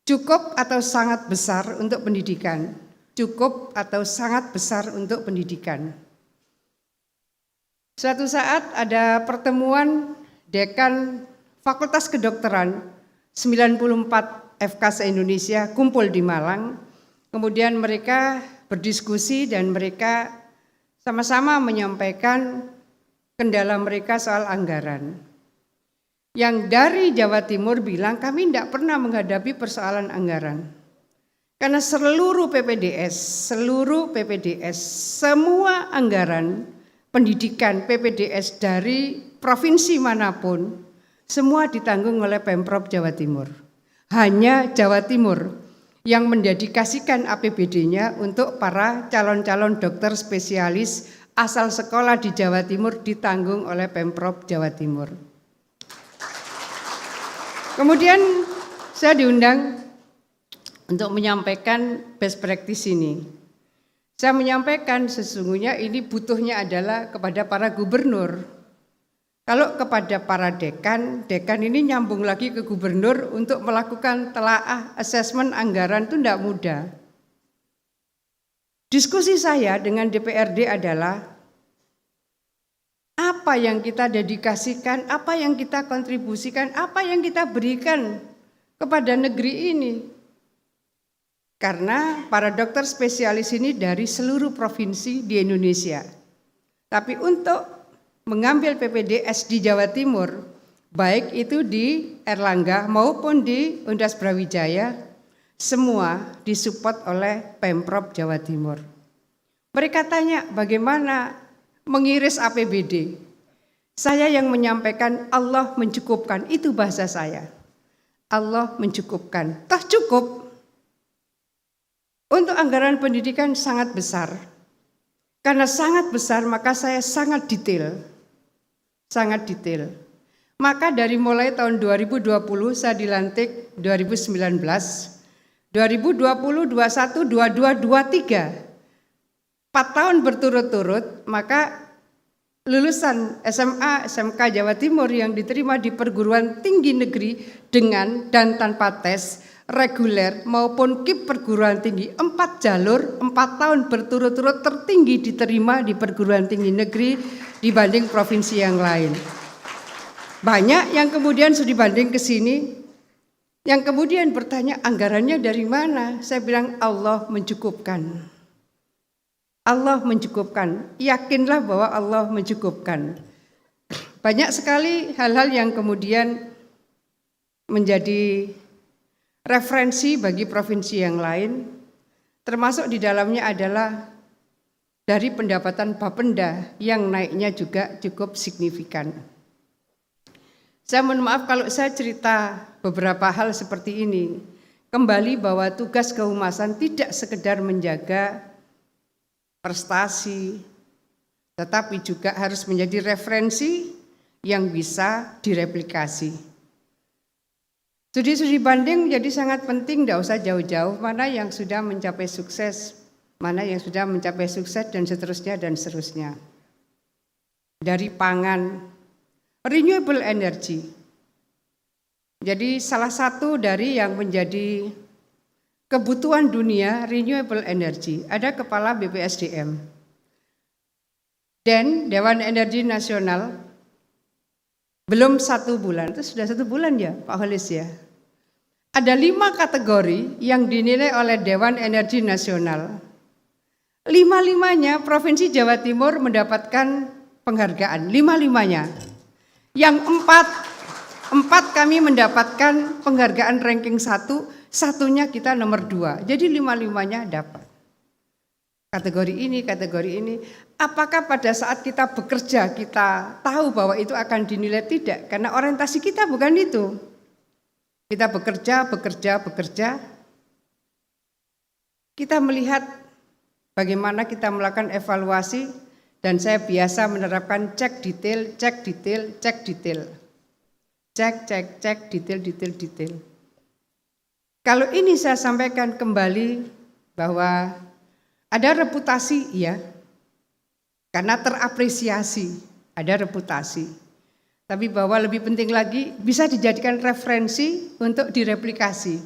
cukup atau sangat besar untuk pendidikan. Cukup atau sangat besar untuk pendidikan. Suatu saat ada pertemuan dekan Fakultas Kedokteran 94 FK se-Indonesia kumpul di Malang. Kemudian mereka berdiskusi dan mereka sama-sama menyampaikan kendala mereka soal anggaran. Yang dari Jawa Timur bilang kami tidak pernah menghadapi persoalan anggaran. Karena seluruh PPDS, semua anggaran pendidikan PPDS dari provinsi manapun, semua ditanggung oleh Pemprov Jawa Timur. Hanya Jawa Timur yang mendedikasikan APBD-nya untuk para calon-calon dokter spesialis asal sekolah di Jawa Timur ditanggung oleh Pemprov Jawa Timur. Kemudian saya diundang untuk menyampaikan best practice ini. Saya menyampaikan sesungguhnya ini butuhnya adalah kepada para gubernur. Kalau kepada para dekan ini nyambung lagi ke gubernur untuk melakukan telaah asesmen anggaran itu tidak mudah. Diskusi saya dengan DPRD adalah apa yang kita dedikasikan, apa yang kita kontribusikan, apa yang kita berikan kepada negeri ini. Karena para dokter spesialis ini dari seluruh provinsi di Indonesia. Tapi untuk mengambil PPDS di Jawa Timur, baik itu di Erlangga maupun di Undas Brawijaya, semua disupport oleh Pemprov Jawa Timur. Mereka tanya bagaimana mengiris APBD. Saya yang menyampaikan Allah mencukupkan, itu bahasa saya. Allah mencukupkan, toh cukup. Untuk anggaran pendidikan sangat besar. Karena sangat besar maka saya sangat detail. Sangat detail. Maka dari mulai tahun 2020 saya dilantik 2019, 2020, 21, 22, 23. 4 tahun berturut-turut maka lulusan SMA, SMK Jawa Timur yang diterima di perguruan tinggi negeri dengan dan tanpa tes reguler maupun KIP perguruan tinggi 4 jalur 4 tahun berturut-turut tertinggi diterima di perguruan tinggi negeri dibanding provinsi yang lain. Banyak yang kemudian sudah dibanding ke sini Yang kemudian bertanya, anggarannya dari mana? Saya bilang, Allah mencukupkan. Allah mencukupkan. Yakinlah bahwa Allah mencukupkan. Banyak sekali hal-hal yang kemudian menjadi referensi bagi provinsi yang lain, termasuk di dalamnya adalah dari pendapatan Bapenda yang naiknya juga cukup signifikan. Saya mohon maaf kalau saya cerita beberapa hal seperti ini. Kembali bahwa tugas kehumasan tidak sekedar menjaga prestasi, tetapi juga harus menjadi referensi yang bisa direplikasi. Studi-studi banding menjadi sangat penting, tidak usah jauh-jauh, mana yang sudah mencapai sukses, mana yang sudah mencapai sukses, dan seterusnya, dan seterusnya. Dari pangan, renewable energy. Jadi salah satu dari yang menjadi kebutuhan dunia renewable energy, ada kepala BPSDM. Dan Dewan Energi Nasional belum 1 bulan, itu sudah 1 bulan ya Pak Holis ya. Ada 5 kategori yang dinilai oleh Dewan Energi Nasional. 5-5-nya Provinsi Jawa Timur mendapatkan penghargaan, 5-5-nya. Yang 4 kami mendapatkan penghargaan ranking 1, satunya kita nomor 2. Jadi 5-5-nya dapat. Kategori ini. Apakah pada saat kita bekerja kita tahu bahwa itu akan dinilai? Tidak, karena orientasi kita bukan itu. Kita bekerja. Kita melihat bagaimana kita melakukan evaluasi, dan saya biasa menerapkan cek detail. Cek, detail. Kalau ini saya sampaikan kembali bahwa ada reputasi ya, karena terapresiasi, ada reputasi. Tapi bahwa lebih penting lagi bisa dijadikan referensi untuk direplikasi.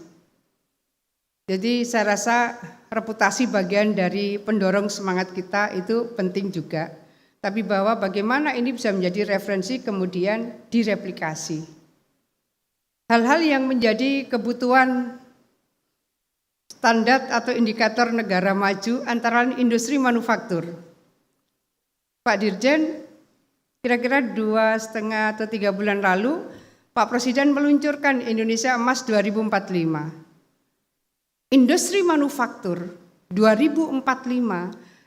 Jadi saya rasa reputasi bagian dari pendorong semangat kita itu penting juga. Tapi bahwa bagaimana ini bisa menjadi referensi kemudian direplikasi. Hal-hal yang menjadi kebutuhan standar atau indikator negara maju antara industri manufaktur. Pak Dirjen, kira-kira 2,5 atau 3 bulan lalu, Pak Presiden meluncurkan Indonesia Emas 2045. Industri manufaktur 2045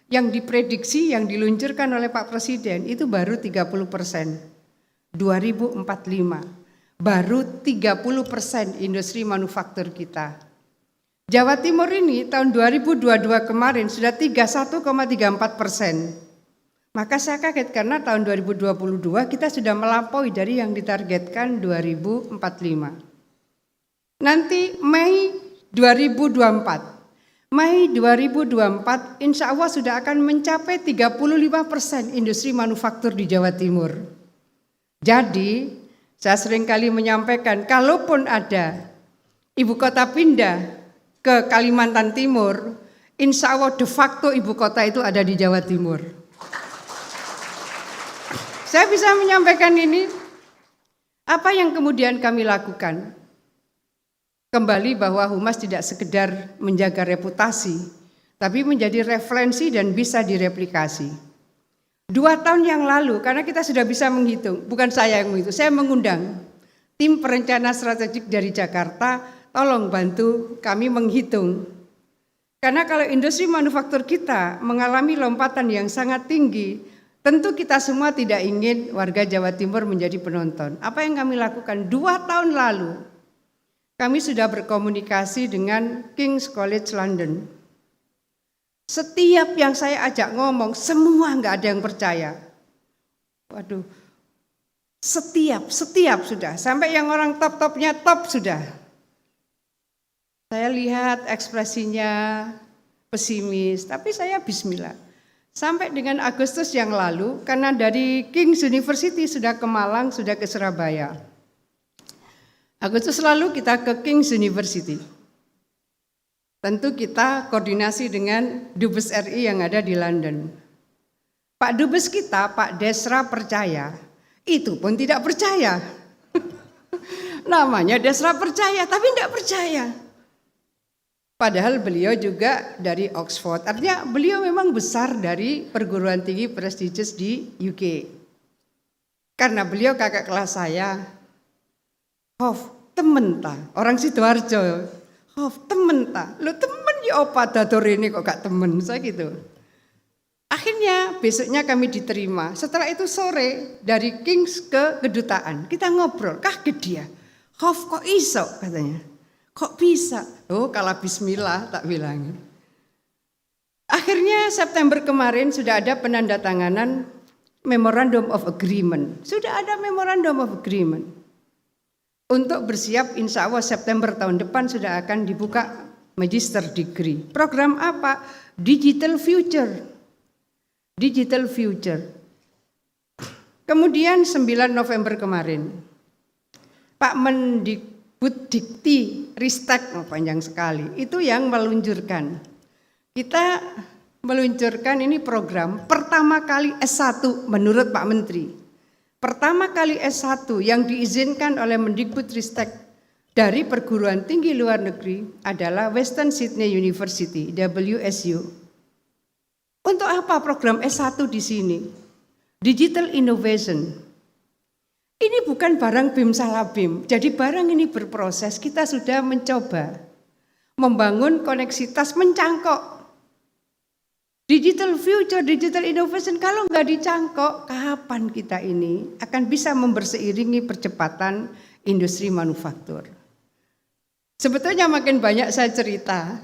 yang diprediksi, yang diluncurkan oleh Pak Presiden itu baru 30%. 2045, baru 30% industri manufaktur kita. Jawa Timur ini tahun 2022 kemarin sudah 31,34%. Maka saya kaget karena tahun 2022 kita sudah melampaui dari yang ditargetkan 2045. Nanti Mei 2024 insya Allah sudah akan mencapai 35% industri manufaktur di Jawa Timur. Jadi saya seringkali menyampaikan kalaupun ada ibu kota pindah ke Kalimantan Timur, insya Allah de facto ibu kota itu ada di Jawa Timur. Saya bisa menyampaikan ini, apa yang kemudian kami lakukan? Kembali bahwa Humas tidak sekedar menjaga reputasi, tapi menjadi referensi dan bisa direplikasi. 2 tahun yang lalu, karena kita sudah bisa menghitung, bukan saya yang menghitung, saya mengundang tim perencana strategik dari Jakarta, tolong bantu kami menghitung. Karena kalau industri manufaktur kita mengalami lompatan yang sangat tinggi, tentu kita semua tidak ingin warga Jawa Timur menjadi penonton. Apa yang kami lakukan? 2 tahun lalu, kami sudah berkomunikasi dengan King's College London. Setiap yang saya ajak ngomong, semua nggak ada yang percaya. Waduh, setiap sudah, sampai yang orang top-topnya top sudah. Saya lihat ekspresinya pesimis, tapi saya bismillah. Sampai dengan Agustus yang lalu, karena dari King's University sudah ke Malang, sudah ke Surabaya. Agustus lalu kita ke King's University. Tentu kita koordinasi dengan Dubes RI yang ada di London. Pak Dubes kita, Pak Desra percaya, itu pun tidak percaya. Namanya Desra percaya, tapi tidak percaya. Padahal beliau juga dari Oxford. Artinya beliau memang besar dari perguruan tinggi prestigious di UK. Karena beliau kakak kelas saya. Hof, temen ta. Orang Sidoarjo. Hof, temen ta. Lo temen ya apa dator ini kok gak temen. Saya gitu. Akhirnya besoknya kami diterima. Setelah itu sore dari Kings ke kedutaan. Kita ngobrol, kaget dia. Hof kok iso katanya. Kok bisa? Oh kalau bismillah tak bilangin. Akhirnya September kemarin sudah ada penandatanganan Memorandum of Agreement. Sudah ada Memorandum of Agreement. Untuk bersiap insya Allah September tahun depan sudah akan dibuka Magister Degree. Program apa? Digital Future. Digital Future. Kemudian 9 November kemarin, Pak Mendikbud-Dikti Ristek, panjang sekali, itu yang meluncurkan. Kita meluncurkan ini program pertama kali S1 menurut Pak Menteri. Pertama kali S1 yang diizinkan oleh Mendikbud-Ristek dari perguruan tinggi luar negeri adalah Western Sydney University, WSU. Untuk apa program S1 di sini? Digital Innovation. Ini bukan barang bim salah bim. Jadi barang ini berproses, kita sudah mencoba membangun koneksitas mencangkok. Digital future, digital innovation, kalau nggak dicangkok, kapan kita ini akan bisa memberseiringi percepatan industri manufaktur. Sebetulnya makin banyak saya cerita,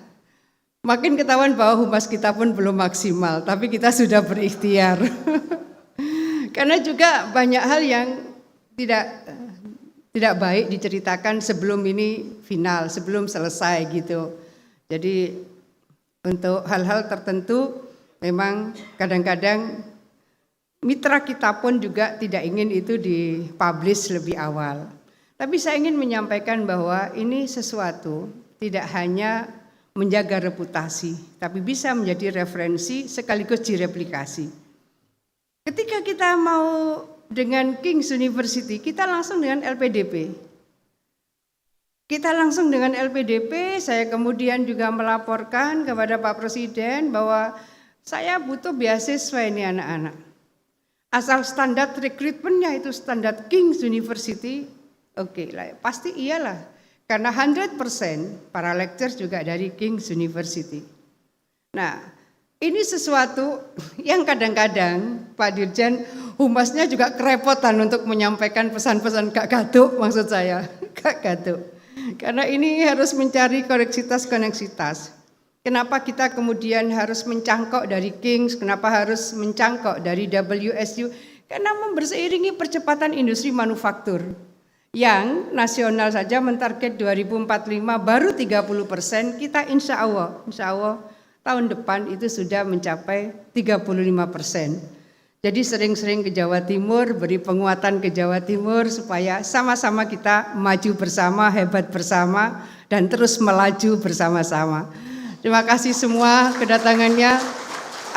makin ketahuan bahwa humas kita pun belum maksimal, tapi kita sudah berikhtiar. Karena juga banyak hal yang tidak baik diceritakan sebelum ini final, sebelum selesai gitu. Jadi untuk hal-hal tertentu memang kadang-kadang mitra kita pun juga tidak ingin itu dipublish lebih awal. Tapi saya ingin menyampaikan bahwa ini sesuatu tidak hanya menjaga reputasi, tapi bisa menjadi referensi sekaligus direplikasi. Ketika kita mau dengan King's University, kita langsung dengan LPDP. Saya kemudian juga melaporkan kepada Pak Presiden bahwa saya butuh beasiswa ini anak-anak. Asal standar rekrutmennya itu standar King's University, oke lah, pasti iyalah. Karena 100% para lecturers juga dari King's University. Nah, ini sesuatu yang kadang-kadang Pak Dirjen humasnya juga kerepotan untuk menyampaikan pesan-pesan Kak Gatuk, maksud saya, Kak Gatuk. Karena ini harus mencari koneksitas. Kenapa kita kemudian harus mencangkok dari King's, kenapa harus mencangkok dari WSU? Karena memberseiringi percepatan industri manufaktur. Yang nasional saja mentarget 2045 baru 30%, kita insya Allah tahun depan itu sudah mencapai 35%. Jadi sering-sering ke Jawa Timur, beri penguatan ke Jawa Timur supaya sama-sama kita maju bersama, hebat bersama, dan terus melaju bersama-sama. Terima kasih semua kedatangannya,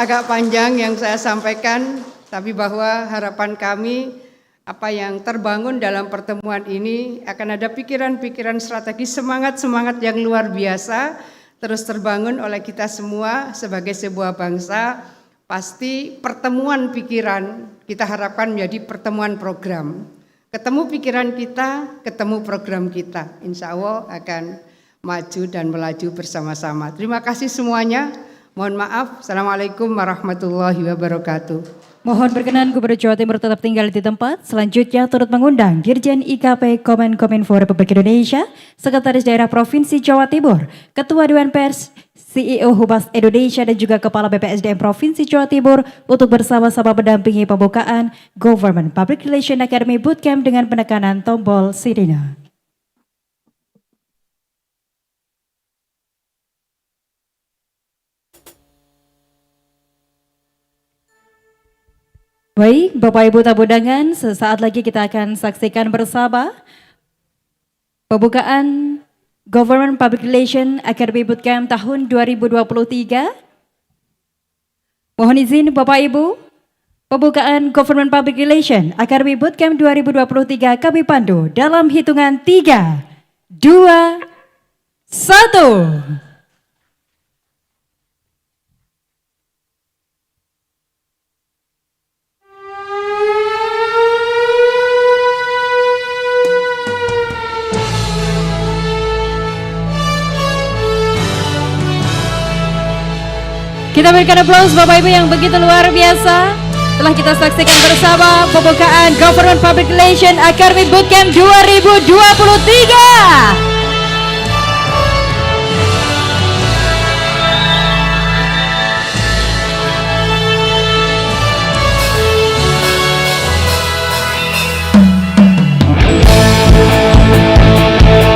agak panjang yang saya sampaikan, tapi bahwa harapan kami apa yang terbangun dalam pertemuan ini akan ada pikiran-pikiran strategis, semangat-semangat yang luar biasa, terus terbangun oleh kita semua sebagai sebuah bangsa. Pasti pertemuan pikiran kita harapkan menjadi pertemuan program. Ketemu pikiran kita, ketemu program kita. Insya Allah akan maju dan melaju bersama-sama. Terima kasih semuanya. Mohon maaf. Assalamualaikum warahmatullahi wabarakatuh. Mohon berkenan Gubernur Jawa Timur tetap tinggal di tempat. Selanjutnya turut mengundang Dirjen IKP Kominfo Republik Indonesia, Sekretaris Daerah Provinsi Jawa Timur, Ketua Dewan Pers, CEO Humas Indonesia dan juga Kepala BPSDM Provinsi Jawa Timur untuk bersama-sama mendampingi pembukaan Government Public Relation Academy Bootcamp dengan penekanan tombol sirine. Baik, Bapak Ibu tamu undangan, sesaat lagi kita akan saksikan bersama pembukaan Government Public Relation Academy Bootcamp tahun 2023. Mohon izin Bapak Ibu, Pembukaan Government Public Relation Akademi Bootcamp 2023 kami pandu dalam hitungan 3, 2, 1. Kita berikan aplaus Bapak Ibu yang begitu luar biasa. Telah kita saksikan bersama pembukaan Government Public Relation Academy Bootcamp 2023.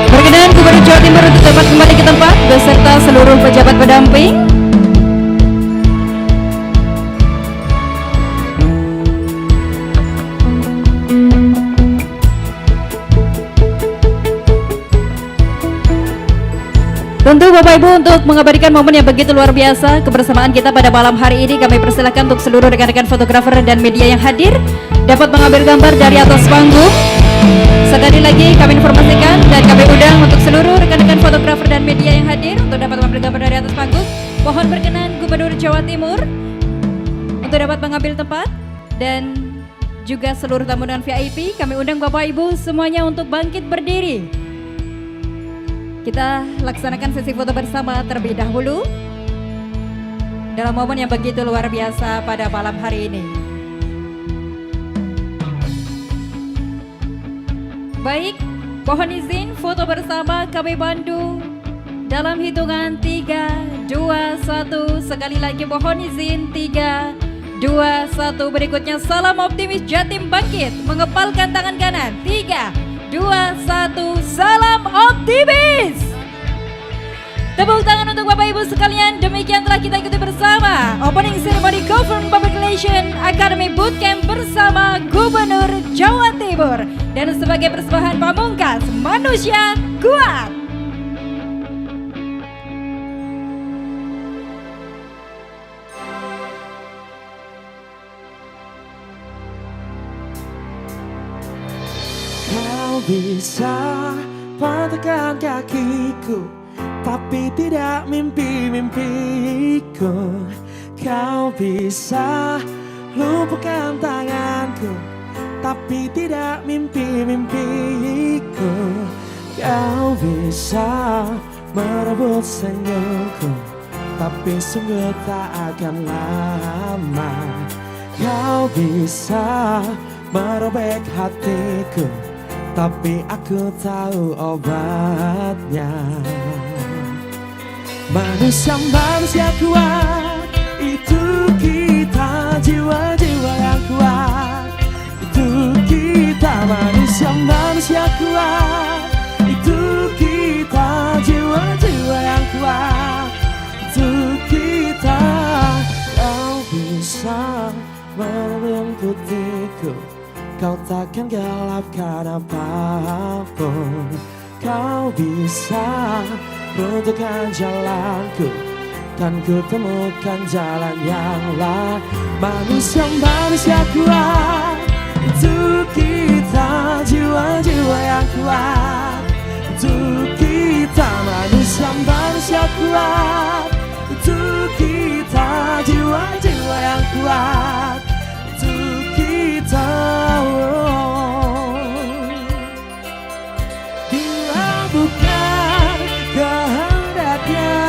Berkenan Gubernur Jawa Timur untuk dapat kembali ke tempat beserta seluruh pejabat pendamping. Tentu Bapak Ibu untuk mengabadikan momen yang begitu luar biasa kebersamaan kita pada malam hari ini, kami persilakan untuk seluruh rekan-rekan fotografer dan media yang hadir dapat mengambil gambar dari atas panggung. Sekali lagi kami informasikan dan kami undang untuk seluruh rekan-rekan fotografer dan media yang hadir untuk dapat mengambil gambar dari atas panggung. Mohon berkenan Gubernur Jawa Timur untuk dapat mengambil tempat dan juga seluruh tamu dan VIP. Kami undang Bapak Ibu semuanya untuk bangkit berdiri. Kita laksanakan sesi foto bersama terlebih dahulu dalam momen yang begitu luar biasa pada malam hari ini. Baik, mohon izin foto bersama kami pandu dalam hitungan 3, 2, 1. Sekali lagi mohon izin 3, 2, 1. Berikutnya salam optimis Jatim bangkit, mengepalkan tangan kanan. 3, 2, 1, salam optimis. Tepuk tangan untuk Bapak Ibu sekalian. Demikian telah kita ikuti bersama Opening Ceremony Government Public Relation Academy Bootcamp bersama Gubernur Jawa Timur. Dan sebagai persembahan pamungkas, manusia kuat. Kau bisa patahkan kakiku, tapi tidak mimpi-mimpiku. Kau bisa lupakan tanganku, tapi tidak mimpi-mimpiku. Kau bisa merebut senyumku, tapi sungguh tak akan lama. Kau bisa merobek hatiku, tapi aku tahu obatnya. Manusia kuat, itu kita, jiwa-jiwa yang kuat. Itu kita, manusia kuat. Itu kita, jiwa-jiwa yang kuat. Itu kita. Kau bisa menyemputiku, kau takkan gelapkan apapun. Kau bisa runtuhkan jalanku, kan ku temukan jalan yang lain. Manusia kuat, itu kita, jiwa-jiwa yang kuat. Itu kita, manusia kuat. Itu kita, jiwa-jiwa yang kuat. Itu kita. Bila bukan kehendaknya,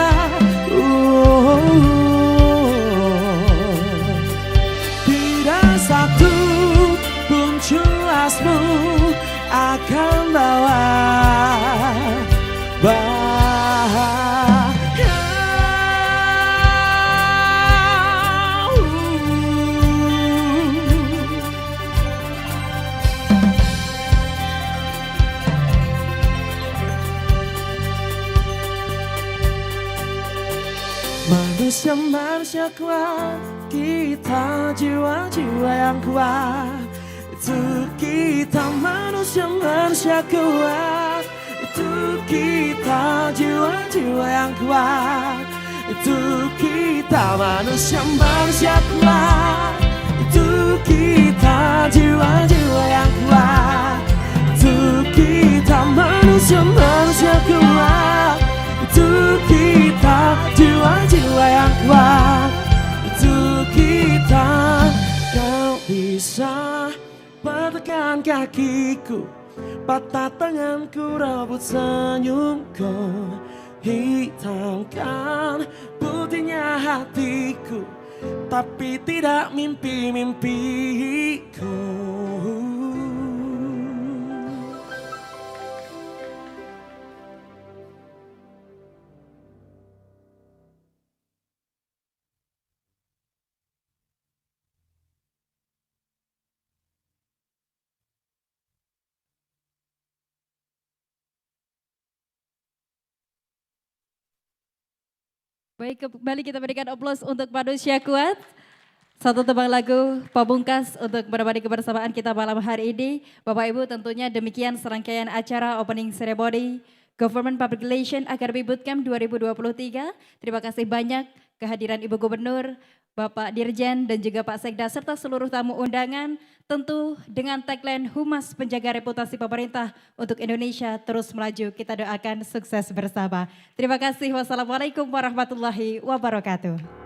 tidak satu pun jelasmu akan bawa manusia kuat, kita jiwa-jiwa yang kuat. Itu kita, manusia kuat. Itu kita, jiwa-jiwa yang kuat. Itu kita, manusia kuat. Itu Untuk kita jiwa-jiwa yang kuat, untuk kita manusia-manusia kuat, untuk kita jiwa-jiwa yang kuat, untuk kita. Kau bisa patahkan kakiku, patah tanganku, rebut senyumku, hitamkan putihnya hatiku, tapi tidak mimpi-mimpiku. Baik, kembali kita berikan aplaus untuk manusia kuat. Satu tebang lagu pamungkas untuk menemani kebersamaan kita malam hari ini. Bapak Ibu, tentunya demikian serangkaian acara opening ceremony Government Public Relation Academy Bootcamp 2023. Terima kasih banyak kehadiran Ibu Gubernur, Bapak Dirjen dan juga Pak Sekda serta seluruh tamu undangan. Tentu dengan tagline Humas Penjaga Reputasi Pemerintah untuk Indonesia terus melaju. Kita doakan sukses bersama. Terima kasih. Wassalamualaikum warahmatullahi wabarakatuh.